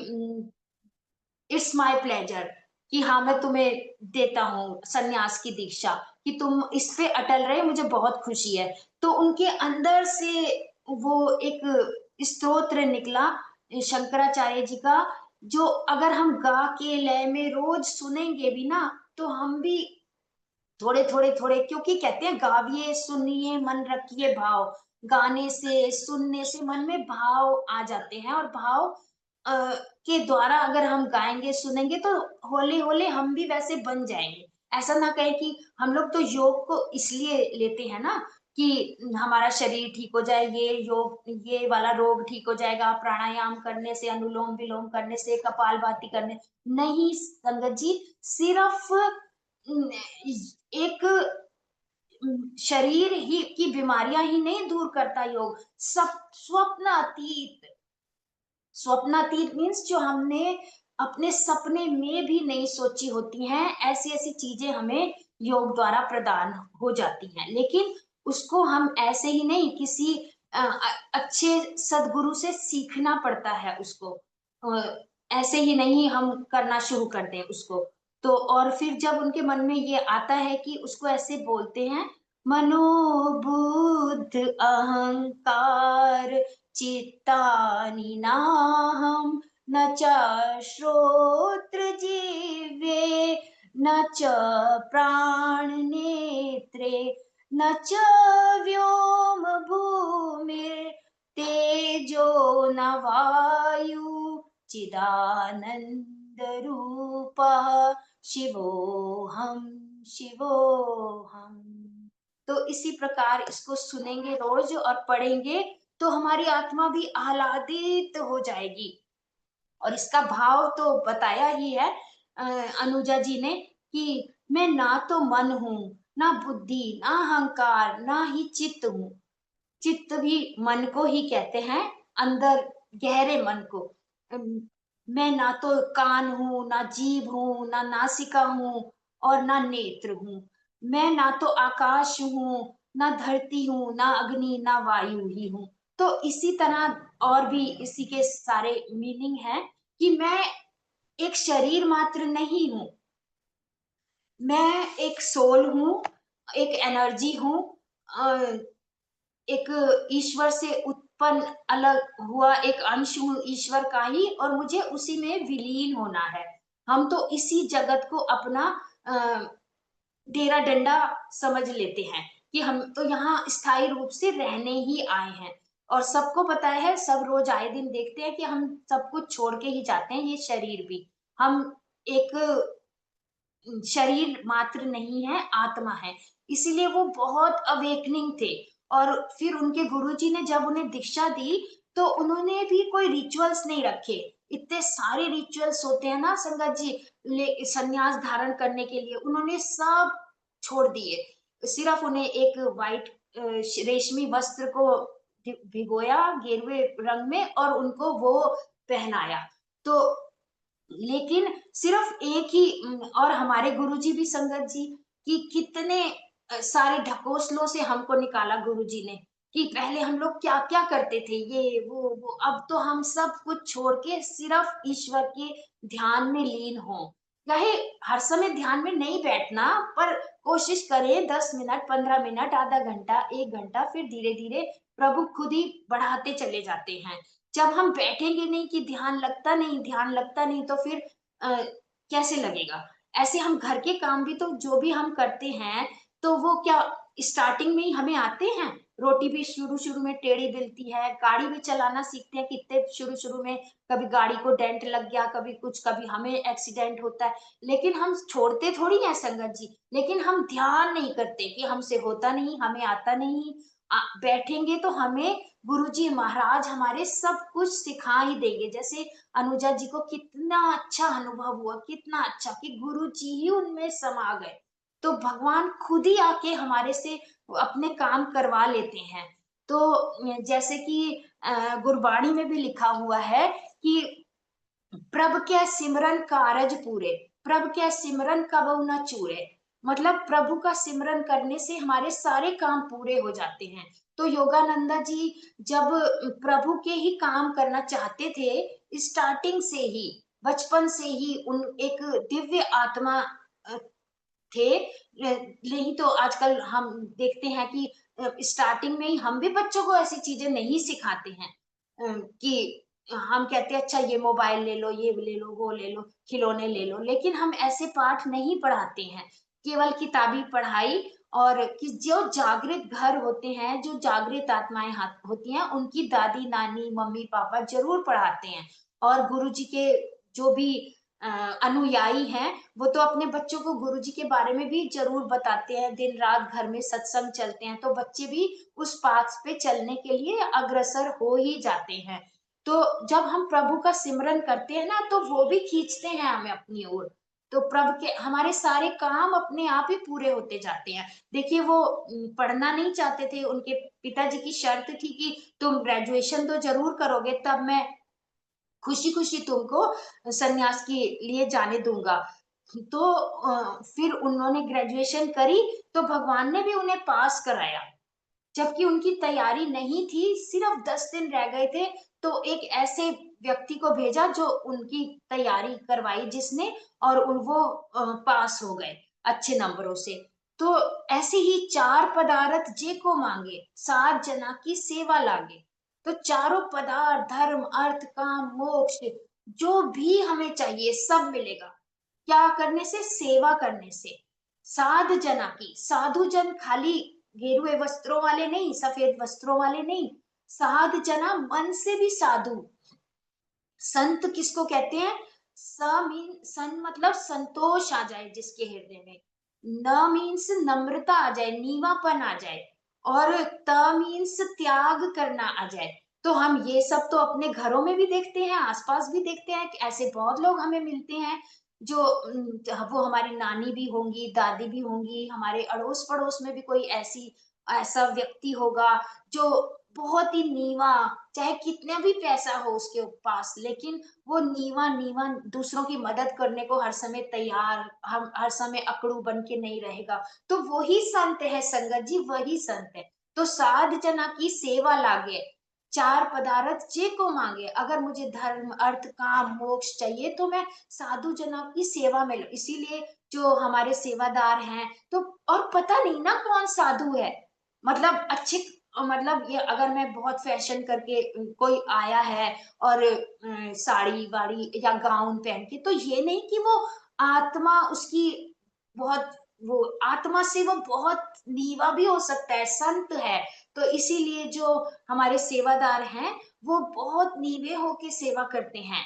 इट्स माय प्लेजर, कि हाँ मैं तुम्हें देता हूँ सन्यास की दीक्षा, कि तुम इस पे अटल रहे, मुझे बहुत खुशी है। तो उनके अंदर से वो एक स्तोत्र निकला शंकराचार्य जी का, जो अगर हम गा के लय में रोज सुनेंगे भी ना, तो हम भी थोड़े थोड़े थोड़े, क्योंकि कहते हैं गाविए सुनिए मन रखिए भाव, गाने से सुनने से मन में भाव आ जाते हैं, और भाव के द्वारा अगर हम गाएंगे सुनेंगे तो होले होले हम भी वैसे बन जाएंगे। ऐसा ना कहे कि हम लोग तो योग को इसलिए लेते हैं ना कि हमारा शरीर ठीक हो जाए, ये योग, ये वाला रोग ठीक हो जाएगा प्राणायाम करने से, अनुलोम विलोम करने से, कपालभाति करने। नहीं संगत जी, सिर्फ एक शरीर ही की बीमारियां ही नहीं दूर करता योग, सब स्वप्नातीत, स्वप्नातीत मीन्स जो हमने अपने सपने में भी नहीं सोची होती हैं, ऐसी ऐसी चीजें हमें योग द्वारा प्रदान हो जाती हैं। लेकिन उसको हम ऐसे ही नहीं, किसी अच्छे सदगुरु से सीखना पड़ता है उसको। ऐसे ही नहीं हम करना शुरू कर दें उसको। तो और फिर जब उनके मन में ये आता है कि उसको ऐसे बोलते हैं, मनोबुद्ध अहंकार चित्तानि नाहं, न च श्रोत्र जीवे, न च प्राणनेत्रे, न च व्योम भूमिर् तेजो न वायु, चिदानंद रूपः शिवोहम, शिवोहम। तो इसी प्रकार इसको सुनेंगे रोज और पढ़ेंगे तो हमारी आत्मा भी आह्लादित हो जाएगी। और इसका भाव तो बताया ही है अनुजा जी ने कि मैं ना तो मन हूं, ना बुद्धि, ना अहंकार, ना ही चित्त हूं। चित्त भी मन को ही कहते हैं, अंदर गहरे मन को। मैं ना तो कान हूं, ना जीभ हूं, ना नासिका हूं और ना नेत्र हूं। मैं ना तो आकाश हूं, ना धरती हूँ, ना अग्नि, ना वायु ही हूँ। तो इसी तरह और भी इसी के सारे मीनिंग है कि मैं एक शरीर मात्र नहीं हूँ, मैं एक सोल हूँ, एक एनर्जी हूँ, एक ईश्वर से उत्पन्न अलग हुआ एक अंश हूँ ईश्वर का ही, और मुझे उसी में विलीन होना है। हम तो इसी जगत को अपना डेरा डंडा समझ लेते हैं कि हम तो यहाँ स्थायी रूप से रहने ही आए हैं, और सबको पता है, सब रोज आए दिन देखते हैं कि हम सब कुछ छोड़ के ही जाते हैं, ये शरीर भी। हम एक शरीर मात्र नहीं है, आत्मा है। इसीलिए वो बहुत अवेकनिंग थे, और फिर उनके गुरुजी ने जब उन्हें दीक्षा दी, तो उन्होंने भी कोई रिचुअल्स नहीं रखे। इतने सारे रिचुअल्स होते हैं ना संगत जी, संन्यास धारण करने के लिए, उन्होंने सब छोड़ दिए। सिर्फ उन्हें एक व्हाइट रेशमी वस्त्र को भिगोया गेरुए रंग में, और उनको वो पहनाया। तो लेकिन सिर्फ एक ही और हमारे गुरुजी भी संगत जी कि कितने सारे ढकोसलों से हमको निकाला गुरुजी ने, कि पहले हम लोग क्या-क्या करते थे, ये वो, अब तो हम सब कुछ छोड़ के सिर्फ ईश्वर के ध्यान में लीन हों। चाहे हर समय ध्यान में नहीं बैठना, पर कोशिश करें 10 मिनट, 15 मिनट, आधा घंटा, 1 घंटा, फिर धीरे-धीरे प्रभु खुद ही बढ़ाते चले जाते हैं। जब हम बैठेंगे नहीं कि ध्यान लगता नहीं, तो फिर कैसे लगेगा? ऐसे हम घर के काम भी तो जो भी हम करते हैं, तो वो क्या स्टार्टिंग में ही हमें आते हैं? रोटी भी शुरू-शुरू में टेढ़ी मिलती है, गाड़ी भी चलाना सीखते हैं कितने शुरू-शुरू में, कभी गाड़ी को डेंट लग गया, कभी कुछ, कभी हमें एक्सीडेंट होता है। लेकिन हम छोड़ते थोड़ी हैं संगत जी, लेकिन हम ध्यान नहीं करते कि हमसे होता नहीं, हमें आता नहीं। बैठेंगे तो हमें गुरुजी महाराज हमारे सब कुछ सिखा ही देंगे। जैसे अनुजा जी को कितना अच्छा अनुभव हुआ, कितना अच्छा कि गुरुजी ही उनमें समा गए। तो भगवान खुद ही आके हमारे से अपने काम करवा लेते हैं। तो जैसे कि गुरबाणी में भी लिखा हुआ है कि प्रभ क्या सिमरन कारज पूरे, प्रभ क्या सिमरन कबहु न चूरे। मतलब प्रभु का सिमरन करने से हमारे सारे काम पूरे हो जाते हैं। तो योगानंदा जी जब प्रभु के ही काम करना चाहते थे, स्टार्टिंग से ही, बचपन से ही उन एक दिव्य आत्मा थे। नहीं तो आजकल हम देखते हैं कि स्टार्टिंग में ही हम भी बच्चों को ऐसी चीजें नहीं सिखाते हैं, कि हम कहते हैं अच्छा ये मोबाइल ले लो, ये ले लो, वो ले लो, खिलौने ले लो, लेकिन हम ऐसे पाठ नहीं पढ़ाते हैं। केवल किताबी पढ़ाई, और कि जो जागृत घर होते हैं, जो जागृत आत्माएं होती हैं, उनकी दादी नानी मम्मी पापा जरूर पढ़ाते हैं। और गुरुजी के जो भी अनुयायी हैं, वो तो अपने बच्चों को गुरुजी के बारे में भी ज़रूर बताते हैं, दिन-रात घर में सत्संग चलते हैं, तो बच्चे भी उस पाथ पे चलने के लिए अग्रसर हो ही जाते हैं। तो जब हम प्रभु का सिमरन करते हैं ना, तो वो भी खींचते हैं हमें अपनी ओर। तो प्रभु के हमारे सारे काम अपने आप ही पूरे होते जाते हैं। देखिए वो पढ़ना नहीं चाहते थे, उनके पिताजी की शर्त थी कि तुम ग्रेजुएशन तो ज़रूर करोगे, तब मैं खुशी-खुशी तुमको सन्यास के लिए जाने दूँगा। तो फिर उन्होंने ग्रेजुएशन करी, तो भगवान ने भी उन्हें पास कराया। जबकि उनकी तैयारी नहीं थी, सिर्फ 10 दिन रह गए थे, तो एक ऐसे व्यक्ति को भेजा जो उनकी तैयारी करवाई जिसने, और वो पास हो गए अच्छे नंबरों से। तो ऐसे ही 4 पदार्थ जे को माँगे, 7 जना की सेवा लागे। तो चारों पदार्थ धर्म, अर्थ, काम, मोक्ष जो भी हमें चाहिए सब मिलेगा। क्या करने से? सेवा करने से। साध जना की, साधु जन खाली गेरुए वस्त्रों वाले नहीं, सफेद वस्त्रों वाले नहीं, साध जना मन से भी साधु। संत किसको कहते हैं? सन मतलब संतोष आ जाए जिसके हृदय में, न मीन्स नम्रता आ जाए, नीवापन आ जाए, और त मीन्स त्याग करना आ जाए। तो हम ये सब तो अपने घरों में भी देखते हैं, आसपास भी देखते हैं कि ऐसे बहुत लोग हमें मिलते हैं जो वो हमारी नानी भी होंगी, दादी भी होंगी, हमारे अड़ोस पड़ोस में भी कोई ऐसा व्यक्ति होगा जो बहुत ही नीवा चाहे कितना भी पैसा हो उसके पास, लेकिन वो नीवा नीवा दूसरों की मदद करने को हर समय तैयार, हम हर समय अकड़ू बन के नहीं रहेगा, तो वही संत है संगत जी, वही संत है। तो साध जना की सेवा लागे, चार पदार्थ जे को मांगे। अगर मुझे धर्म, अर्थ, काम, मोक्ष चाहिए तो मैं साधु जना की सेवा में लूं। इसीलिए जो हमारे सेवादार हैं, तो और पता नहीं ना कौन साधु है, मतलब अच्छे, मतलब ये अगर मैं बहुत फैशन करके कोई आया है और साड़ी वाड़ी या गाउन पहन के, तो ये नहीं कि वो आत्मा उसकी बहुत, वो आत्मा से वो बहुत नीवा भी हो सकता है, संत है। तो इसीलिए जो हमारे सेवादार हैं वो बहुत नीवे होके सेवा करते हैं,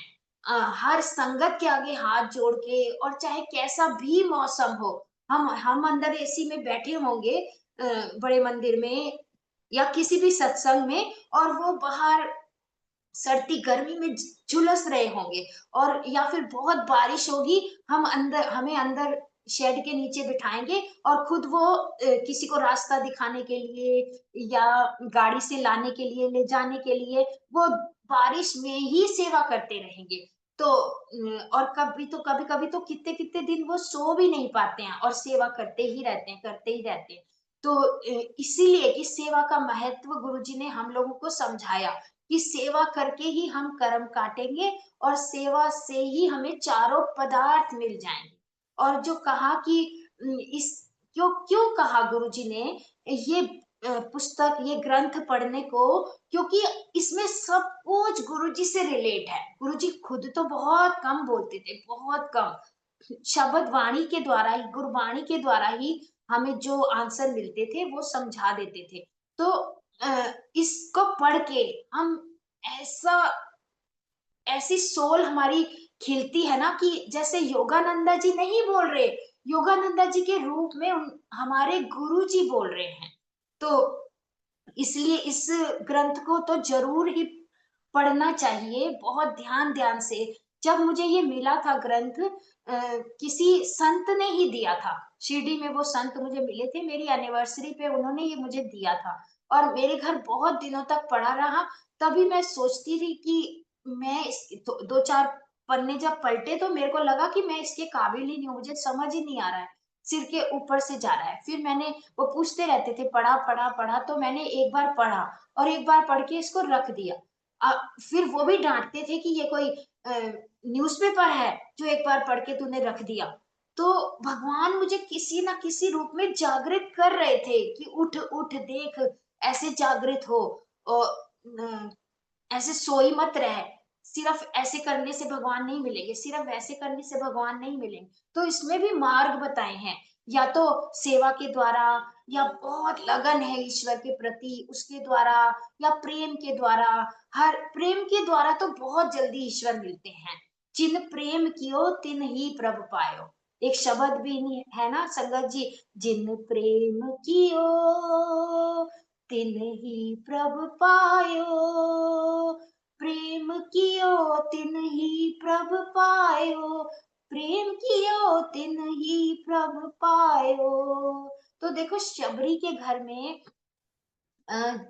हर संगत के आगे हाथ जोड़ के, और चाहे कैसा भी मौसम हो, हम अंदर एसी में बैठे होंगे बड़े मंदिर में या किसी भी सत्संग में, और वो बाहर सर्दी गर्मी में झुलस रहे होंगे, और या फिर बहुत बारिश होगी, हमें अंदर शेड के नीचे बिठाएंगे, और खुद वो किसी को रास्ता दिखाने के लिए या गाड़ी से लाने के लिए, ले जाने के लिए, वो बारिश में ही सेवा करते रहेंगे। तो और कभी कभी तो कितने कितने दिन वो सो भी नहीं पाते हैं और सेवा करते ही रहते हैं, करते ही रहते हैं। तो इसीलिए कि सेवा का महत्व गुरुजी ने हम लोगों को समझाया कि सेवा करके ही हम कर्म काटेंगे, और सेवा से ही हमें चारों पदार्थ मिल जाएंगे। और जो कहा कि इस क्यों क्यों कहा गुरुजी ने ये पुस्तक, ये ग्रंथ पढ़ने को, क्योंकि इसमें सब कुछ गुरुजी से रिलेट है। गुरुजी खुद तो बहुत कम बोलते थे, बहुत कम, शब्द वाणी के द्वारा ही, गुरबाणी के द्वारा ही हमें जो आंसर मिलते थे वो समझा देते थे। तो इसको पढ़ के हम ऐसा, ऐसी सोल हमारी खिलती है ना, कि जैसे योगानंदा जी नहीं बोल रहे, योगानंदा जी के रूप में हमारे गुरु जी बोल रहे हैं। तो इसलिए इस ग्रंथ को तो जरूर ही पढ़ना चाहिए, बहुत ध्यान ध्यान से। जब मुझे ये मिला था ग्रंथ, किसी संत ने ही दिया था, शिरडी में वो संत मुझे मिले थे, मेरी एनिवर्सरी पे उन्होंने ये मुझे दिया था, और मेरे घर बहुत दिनों तक पड़ा रहा। तभी मैं सोचती थी कि मैं दो चार पन्ने जब पलटे तो मेरे को लगा कि मैं इसके काबिल ही नहीं हूँ, मुझे समझ ही नहीं आ रहा है, सिर के ऊपर से जा रहा है। फिर मैंने, वो पूछते रहते थे पढ़ा पढ़ा पढ़ा, तो मैंने एक बार पढ़ा और एक बार पढ़ के इसको रख दिया। फिर वो भी डांटते थे कि ये कोई न्यूज़पेपर है जो एक बार पढ़ के तूने रख दिया। तो भगवान मुझे किसी ना किसी रूप में जागृत कर रहे थे कि उठ उठ देख, ऐसे जागृत हो, और ऐसे सोई मत रह, सिर्फ ऐसे करने से भगवान नहीं मिलेंगे, सिर्फ वैसे करने से भगवान नहीं मिलेंगे। तो इसमें भी मार्ग बताए हैं, या तो सेवा के द्वारा, या बहुत लगन है ईश्वर के प्रति उसके द्वारा, या प्रेम के द्वारा। हर प्रेम के द्वारा तो बहुत जल्दी ईश्वर मिलते हैं। जिन प्रेम कियो तिन ही प्रभु पायो, एक शब्द भी नहीं है ना संगत जी, जिन प्रेम कियो तिन ही प्रभु पायो, प्रेम कियो तिन ही प्रभु पायो, प्रेम कियो तिन ही प्रभु पायो। तो देखो शबरी के घर में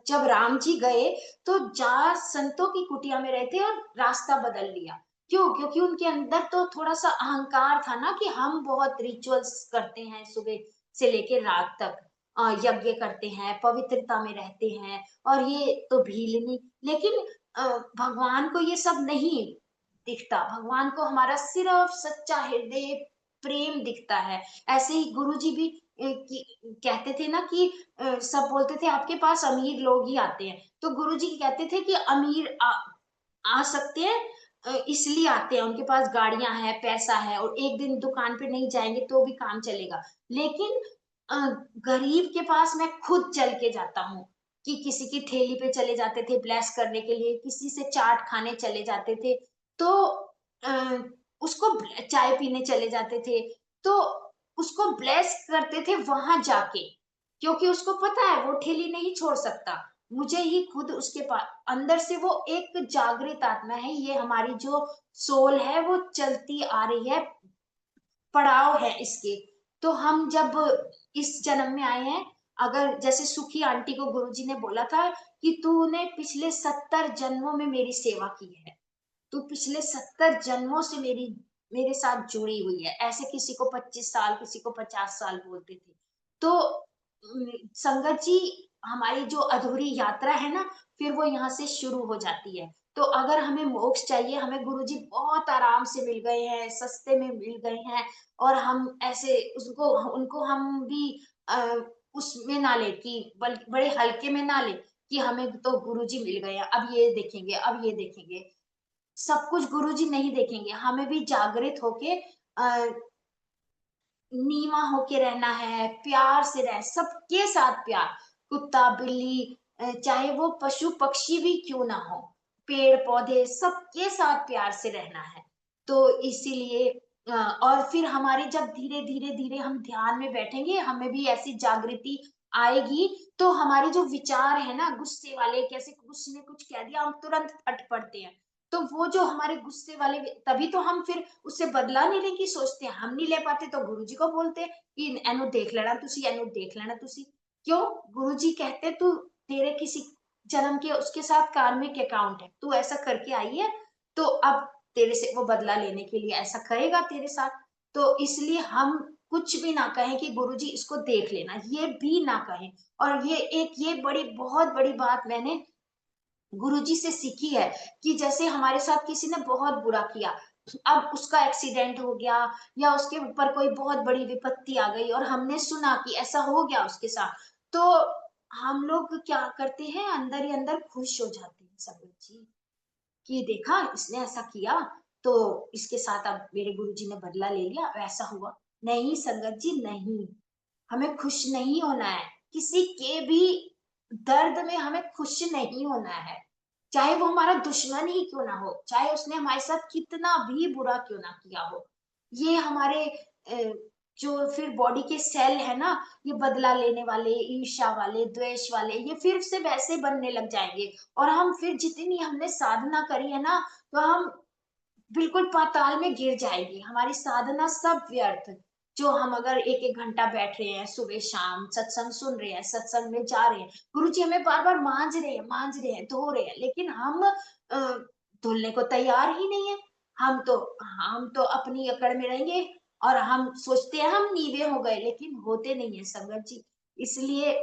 जब राम जी गए, तो जा संतों की कुटिया में रहते और रास्ता बदल लिया। क्यों? क्योंकि उनके अंदर तो थोड़ा सा अहंकार था ना, कि हम बहुत रिचुअल्स करते हैं, सुबह से लेकर रात तक यज्ञ करते हैं, पवित्रता में रहते हैं, और ये तो भील नहीं। लेकिन भगवान को ये सब नहीं दिखता, भगवान को हमारा सिर्फ सच्चा हृदय प्रेम दिखता है। ऐसे ही गुरु जी भी कहते थे ना कि सब बोलते थे आपके पास अमीर लोग ही आते हैं, तो गुरुजी कहते थे कि अमीर आ सकते हैं, इसलिए आते हैं, उनके पास गाड़ियां हैं, पैसा है, और एक दिन दुकान पे नहीं जाएंगे तो भी काम चलेगा। लेकिन अ, गरीब के पास मैं खुद चल के जाता हूँ, कि किसी की ठेली पे चले जाते थे ब्लेस करने के लिए, किसी से चाट खाने चले जाते थे, तो अ, उसको चाय पीने चले जाते थे, तो उसको ब्लेस करते थे वहां जाके, क्योंकि उसको पता है वो ठेली नहीं छोड़ सकता। मुझे ही खुद उसके पास अंदर से वो एक जागृत आत्मा है, ये हमारी जो सोल है वो चलती आ रही है, पड़ाव है इसके। तो हम जब इस जन्म में आए हैं, अगर जैसे सुखी आंटी को गुरुजी ने बोला था कि तूने पिछले 70 जन्मों में मेरी सेवा की है, तू पिछले 70 जन्मों से मेरे साथ जुड़ी हुई है। ऐसे किसी को 25 साल, किसी को 50 साल बोलते थे। तो संगत जी, हमारी जो अधूरी यात्रा है ना, फिर वो यहाँ से शुरू हो जाती है। तो अगर हमें मोक्ष चाहिए, हमें गुरुजी बहुत आराम से मिल गए हैं, सस्ते में मिल गए हैं, और हम ऐसे उसको उनको हम भी उसमें ना ले कि बड़े हल्के में ना ले कि हमें तो गुरुजी मिल गए हैं, अब ये देखेंगे, अब ये देखेंगे। सब कुछ गुरुजी नहीं देखेंगे, हमें भी जागृत होके नीवा होके रहना है, प्यार से रह सबके साथ प्यार, कुत्ता, बिल्ली, चाहे वो पशु पक्षी भी क्यों ना हो, पेड़ पौधे सबके साथ प्यार से रहना है। तो इसीलिए और फिर हमारे जब धीरे धीरे धीरे हम ध्यान में बैठेंगे, हमें भी ऐसी जागृति आएगी, तो हमारे जो विचार है ना गुस्से वाले, कैसे किसी ने कुछ कह दिया हम तुरंत फट पड़ते हैं, तो वो जो हमारे गुस्से वाले तभी तो हम फिर उससे बदला नहीं लेंगे, सोचते हैं हम नहीं ले पाते तो गुरुजी को बोलते हैं कि एनु देख लेना तुसी, एनु देख लेना तुसी। क्यों? गुरुजी कहते तू तेरे किसी जन्म के उसके साथ कार्मिक अकाउंट है, तू ऐसा करके आई है, तो अब तेरे से वो बदला लेने के लिए ऐसा करेगा तेरे साथ। तो इसलिए हम कुछ भी ना कहें कि गुरुजी इसको देख लेना, ये भी ना कहें। और ये बड़ी बहुत बड़ी बात मैंने गुरुजी से सीखी है कि जैसे हमारे साथ किसी ने बहुत बुरा किया, अब उसका एक्सीडेंट हो गया या उसके ऊपर कोई बहुत बड़ी विपत्ति आ गई और हमने सुना कि ऐसा हो गया उसके साथ, तो हम लोग क्या करते हैं, अंदर ही अंदर खुश हो जाते हैं संगत जी, कि देखा इसने ऐसा किया, तो इसके साथ अब मेरे गुरुजी ने बदला ले लिया, ऐसा हुआ। नहीं संगत जी, नहीं, हमें खुश नहीं होना है, किसी के भी दर्द में हमें खुश नहीं होना है, चाहे वो हमारा दुश्मन ही क्यों ना हो, चाहे उसने हमारे साथ कितना भी बुरा क्यों ना किया हो। ये हमारे जो फिर बॉडी के सेल है ना, ये बदला लेने वाले, ईर्ष्या वाले, द्वेष वाले, ये फिर से वैसे बनने लग जाएंगे, और हम फिर जितनी हमने साधना करी है ना, तो हम बिल्कुल पाताल में गिर जाएगी, हमारी साधना सब व्यर्थ। जो हम अगर 1-1 घंटा बैठ रहे हैं, सुबह-शाम सत्संग सुन रहे हैं, सत्संग में जा रहे हैं, गुरुजी हमें बार-बार मांझ रहे हैं, धो रहे हैं, लेकिन हम धुलने को तैयार ही नहीं है। हम तो अपनी अकड़ में रहेंगे और हम सोचते हैं हम नीवे हो गए, लेकिन होते नहीं है संगत जी। इसलिए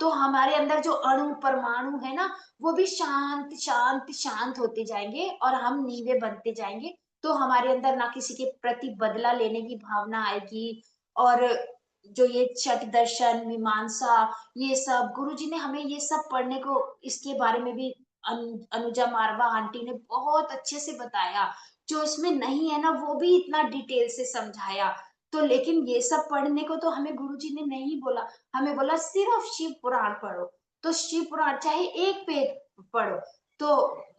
तो हमारे अंदर जो अणु परमाणु है ना, वो भी शांत शांत शांत होते जाएंगे और हम नीवे बनते जाएंगे, तो हमारे अंदर ना किसी के प्रति बदला लेने की भावना आएगी। और जो ये छठ दर्शन मीमांसा, ये सब गुरुजी ने हमें ये सब पढ़ने को, इसके बारे में भी अनुजा मारवा आंटी ने बहुत अच्छे से बताया, जो इसमें नहीं है ना वो भी इतना डिटेल से समझाया। तो लेकिन ये सब पढ़ने को तो हमें गुरुजी ने नहीं बोला, हमें बोला सिर्फ शिव पुराण पढ़ो। तो शिव पुराण चाहे एक पेज पढ़ो। तो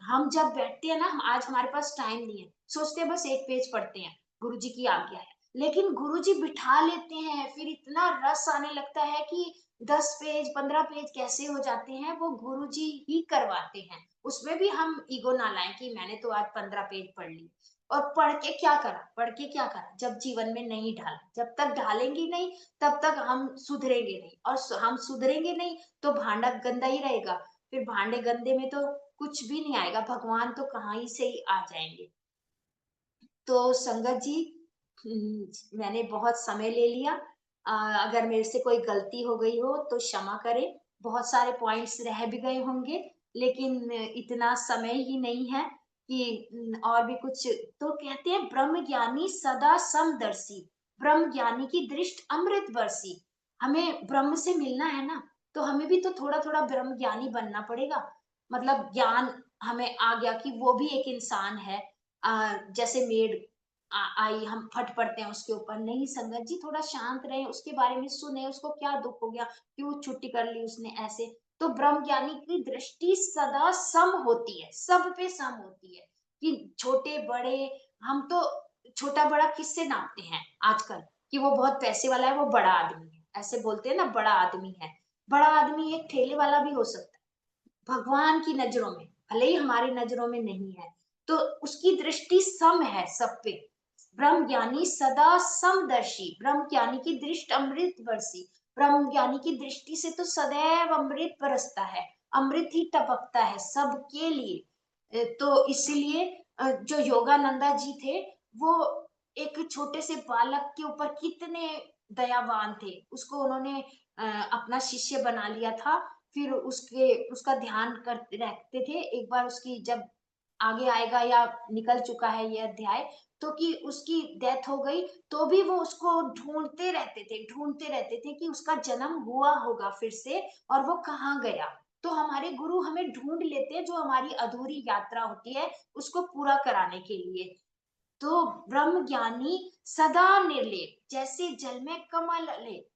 हम जब बैठते हैं ना, आज हमारे पास टाइम नहीं है, सोचते हैं बस एक पेज पढ़ते हैं, गुरुजी की आज्ञा है, लेकिन गुरुजी बिठा लेते हैं, फिर इतना रस आने लगता है कि 10 पेज 15 पेज कैसे हो जाते हैं, वो गुरुजी ही करवाते हैं। उसमें भी हम ईगो ना लाएं कि मैंने तो आज 15 पेज पढ़ ली, और पढ़ के क्या करा जब जीवन में नहीं ढाला, जब तक ढालेंगे नहीं तब तक हम सुधरेंगे नहीं, और हम सुधरेंगे नहीं तो भांडा गंदा ही रहेगा, फिर भांडे गंदे में तो कुछ भी नहीं आएगा, भगवान तो कहाँ ही से ही आ जाएंगे। तो संगत जी, मैंने बहुत समय ले लिया, अगर मेरे से कोई गलती हो गई हो तो क्षमा करें, बहुत सारे पॉइंट्स रह भी गए होंगे, लेकिन इतना समय ही नहीं है कि और भी कुछ। तो कहते हैं ब्रह्म ज्ञानी सदा समदर्शी, ब्रह्म ज्ञानी की दृष्टि अमृत बरसी। हमें ब्रह्म से मिलना है ना, तो हमें भी तो थोड़ा थोड़ा ब्रह्म ज्ञानी बनना पड़ेगा, मतलब ज्ञान हमें आ गया कि वो भी एक इंसान है। जैसे मेड आई, हम फट पड़ते हैं उसके ऊपर, नहीं संगत जी, थोड़ा शांत रहें, उसके बारे में सुने, उसको क्या दुख हो गया, क्यों छुट्टी कर ली उसने ऐसे। तो ब्रह्म ज्ञानी की दृष्टि सदा सम होती है, सब पे सम होती है, कि छोटे बड़े, हम तो छोटा बड़ा किससे नापते हैं आजकल, कि वो बहुत पैसे वाला है, वो बड़ा आदमी है, ऐसे बोलते हैं ना, बड़ा आदमी है। बड़ा आदमी एक ठेले वाला भी हो सकता है भगवान की नजरों में, भले ही हमारी नजरों में नहीं है, तो उसकी दृष्टि सम है सब पे। ब्रह्म ज्ञानी सदा समदर्शी, ब्रह्म ज्ञानी की दृष्टि अमृत बरसी, ब्रह्म ज्ञानी की दृष्टि से तो सदैव अमृत बरसता है। अमृत ही टपकता है सबके लिए। तो इसलिए जो योगानंदा जी थे वो एक छोटे से बालक के ऊपर कितने दयावान थे। उसको उन्होंने अपना शिष्य बना लिया था। फिर उसका ध्यान करते रखते थे। एक बार उसकी जब आगे आएगा या निकल चुका है ये अध्याय, तो कि उसकी डेथ हो गई, तो भी वो उसको ढूंढते रहते थे कि उसका जन्म हुआ होगा फिर से और वो कहाँ गया। तो हमारे गुरु हमें ढूंढ लेते हैं, जो हमारी अधूरी यात्रा होती है उसको पूरा कराने के लिए। तो ब्रह्म ज्ञानी सदा निर्लेप, जैसे जल में कमल लेप।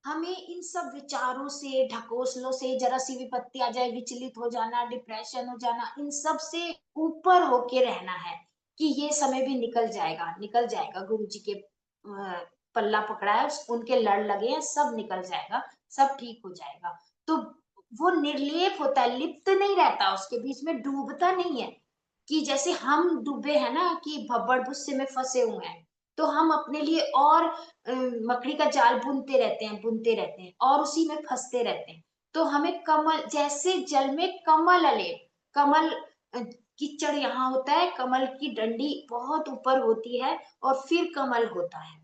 हमें इन सब विचारों से, ढकोसलों से, जरा सी विपत्ति आ जाए, विचलित हो जाना, डिप्रेशन हो जाना, इन सब से ऊपर होके रहना है कि ये समय भी निकल जाएगा। गुरु जी के पल्ला पकड़ा है, उनके लड़ लगे हैं, सब निकल जाएगा, सब ठीक हो जाएगा। तो वो निर्लेप होता है, लिप्त नहीं रहता, उसके बीच में डूबता नहीं है। कि जैसे हम डूबे हैं ना, कि भब्बड़ भुस्से में फंसे हुए हैं, तो हम अपने लिए और मकड़ी का जाल बुनते रहते हैं और उसी में फंसते रहते हैं। तो हमें कमल, जैसे जल में कमल लेप, कमल कीचड़ यहाँ होता है, कमल की डंडी बहुत ऊपर होती है और फिर कमल होता है।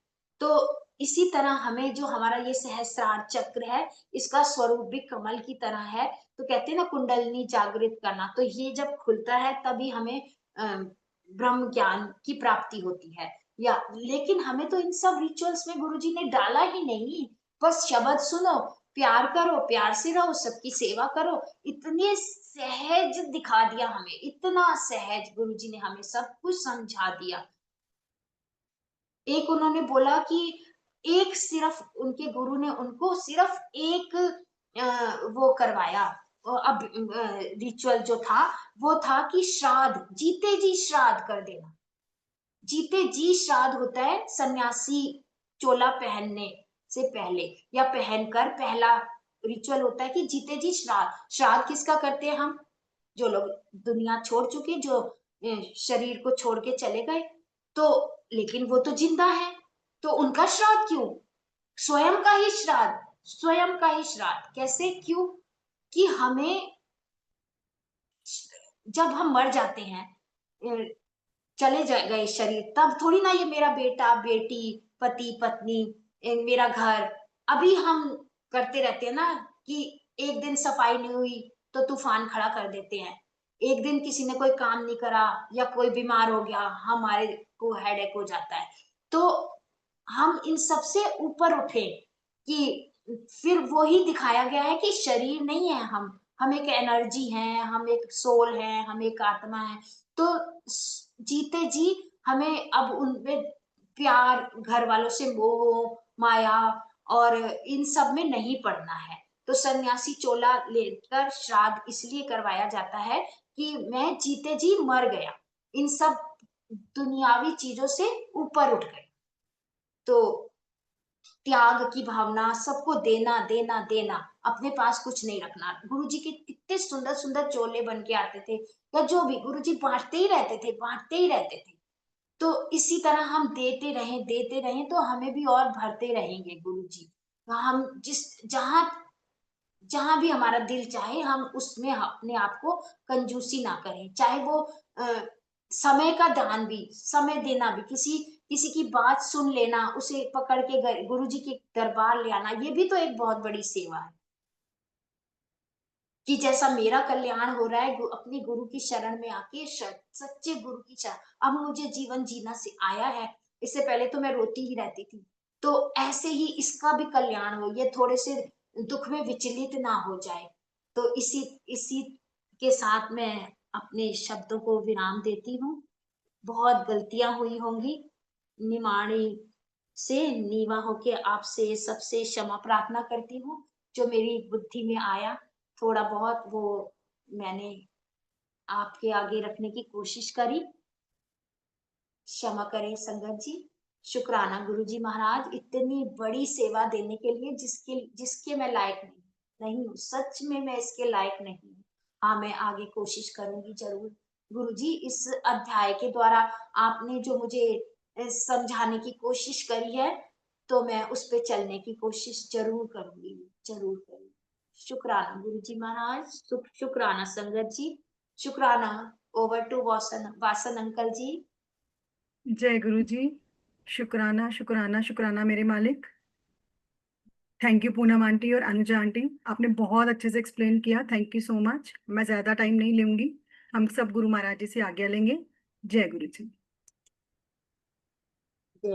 तो इसी तरह हमें, जो हमारा ये सहस्रार चक्र है, इसका स्वरूप भी कमल की तरह है। तो कहते हैं ना, कुंडलिनी जागृत करना, तो ये जब खुलता है तभी हमें ब्रह्म ज्ञान की प्राप्ति होती है। या लेकिन हमें तो इन सब रिचुअल्स में गुरुजी ने डाला ही नहीं। बस शब्द सुनो, प्यार करो, प्यार से रहो, सबकी सेवा करो, इतने सहज दिखा दिया हमें, इतना सहज गुरुजी ने हमें सब कुछ समझा दिया। एक उन्होंने बोला कि एक सिर्फ उनके गुरु ने उनको सिर्फ एक वो करवाया, अब रिचुअल जो था वो था कि श्राद्ध, जीते जी श्राद्ध कर देना। जीते जी श्राद्ध होता है सन्यासी चोला पहनने से पहले या पहनकर, पहला रिचुअल होता है कि जीते जी श्राद्ध। श्राद्ध किसका करते हैं हम? जो लोग दुनिया छोड़ चुके, जो शरीर को छोड़ के चले गए, तो लेकिन वो तो जिंदा है, तो उनका श्राद्ध क्यों? स्वयं का ही श्राद्ध, स्वयं का ही श्राद्ध। कैसे, क्यों? कि हमें, जब हम मर जाते हैं, चले गए शरीर, तब थोड़ी ना ये मेरा बेटा बेटी, पति पत्नी, मेरा घर, अभी हम करते रहते हैं ना कि एक दिन सफाई नहीं हुई तो तूफान खड़ा कर देते हैं। एक दिन किसी ने कोई काम नहीं करा या कोई बीमार हो गया, हमारे को हेडेक हो जाता है। तो हम इन सबसे ऊपर उठे कि फिर वो ही दिखाया गया है कि शरीर नहीं है हम एक एनर्जी हैं, हम एक सोल हैं, हम एक आत्मा है। तो जीते जी हमें अब उनमें प्यार, घर वालों से मोह माया और इन सब में नहीं पड़ना है। तो सन्यासी चोला लेकर श्राद्ध इसलिए करवाया जाता है कि मैं जीते जी मर गया, इन सब दुनियावी चीजों से ऊपर उठ गए। तो त्याग की भावना, सबको देना देना देना, अपने पास कुछ नहीं रखना। गुरुजी के कितने सुंदर सुंदर चोले बन के आते थे, या जो भी गुरुजी बांटते ही रहते थे, बांटते ही रहते थे। तो इसी तरह हम देते रहें तो हमें भी और भरते रहेंगे गुरुजी। हम जिस जहां जहां भी हमारा दिल चाहे, हम उसमें अपने आप को कंजूसी ना करें। चाहे वो अ, समय का दान भी, समय देना भी, किसी किसी की बात सुन लेना, उसे पकड़ के गुरु जी के दरबार ले आना, ये भी तो एक बहुत बड़ी सेवा है। कि जैसा मेरा कल्याण हो रहा है अपने गुरु की शरण में आके, सच्चे गुरु की शरण, अब मुझे जीवन जीना से आया है। इससे पहले तो मैं रोती ही रहती थी, तो ऐसे ही इसका भी कल्याण हो, ये थोड़े से दुख में विचलित ना हो जाए। तो इसी इसी के साथ मैं अपने शब्दों को विराम देती हूँ। बहुत गलतियां हुई होंगी, निमाणी से नीवा होके आपसे सबसे क्षमा प्रार्थना करती हूँ। जो मेरी बुद्धि में आया थोड़ा बहुत, वो मैंने आपके आगे रखने की कोशिश करी। क्षमा करें संगत जी। शुक्राना गुरु जी महाराज, इतनी बड़ी सेवा देने के लिए, जिसके जिसके मैं लायक नहीं हूँ, सच में मैं इसके लायक नहीं हूँ। हाँ, मैं आगे कोशिश करूंगी जरूर। गुरु जी, इस अध्याय के द्वारा आपने जो मुझे समझाने की कोशिश करी है, तो मैं उस पे चलने की कोशिश जरूर करूंगी, जरूर करूंगी। शुक्राना गुरु जी महाराज, शुक्राना संगत जी, शुक्राना। Over to Vasan Vasan uncle ji. जय गुरु जी। शुक्राना शुक्राना शुक्राना मेरे मालिक। थैंक यू पूनम आंटी और अनुजा आंटी, आपने बहुत अच्छे से एक्सप्लेन किया। Thank you so much. मैं ज्यादा टाइम नहीं लूंगी, हम सब गुरु महाराज जी से आज्ञा लेंगे। जय गुरु जी।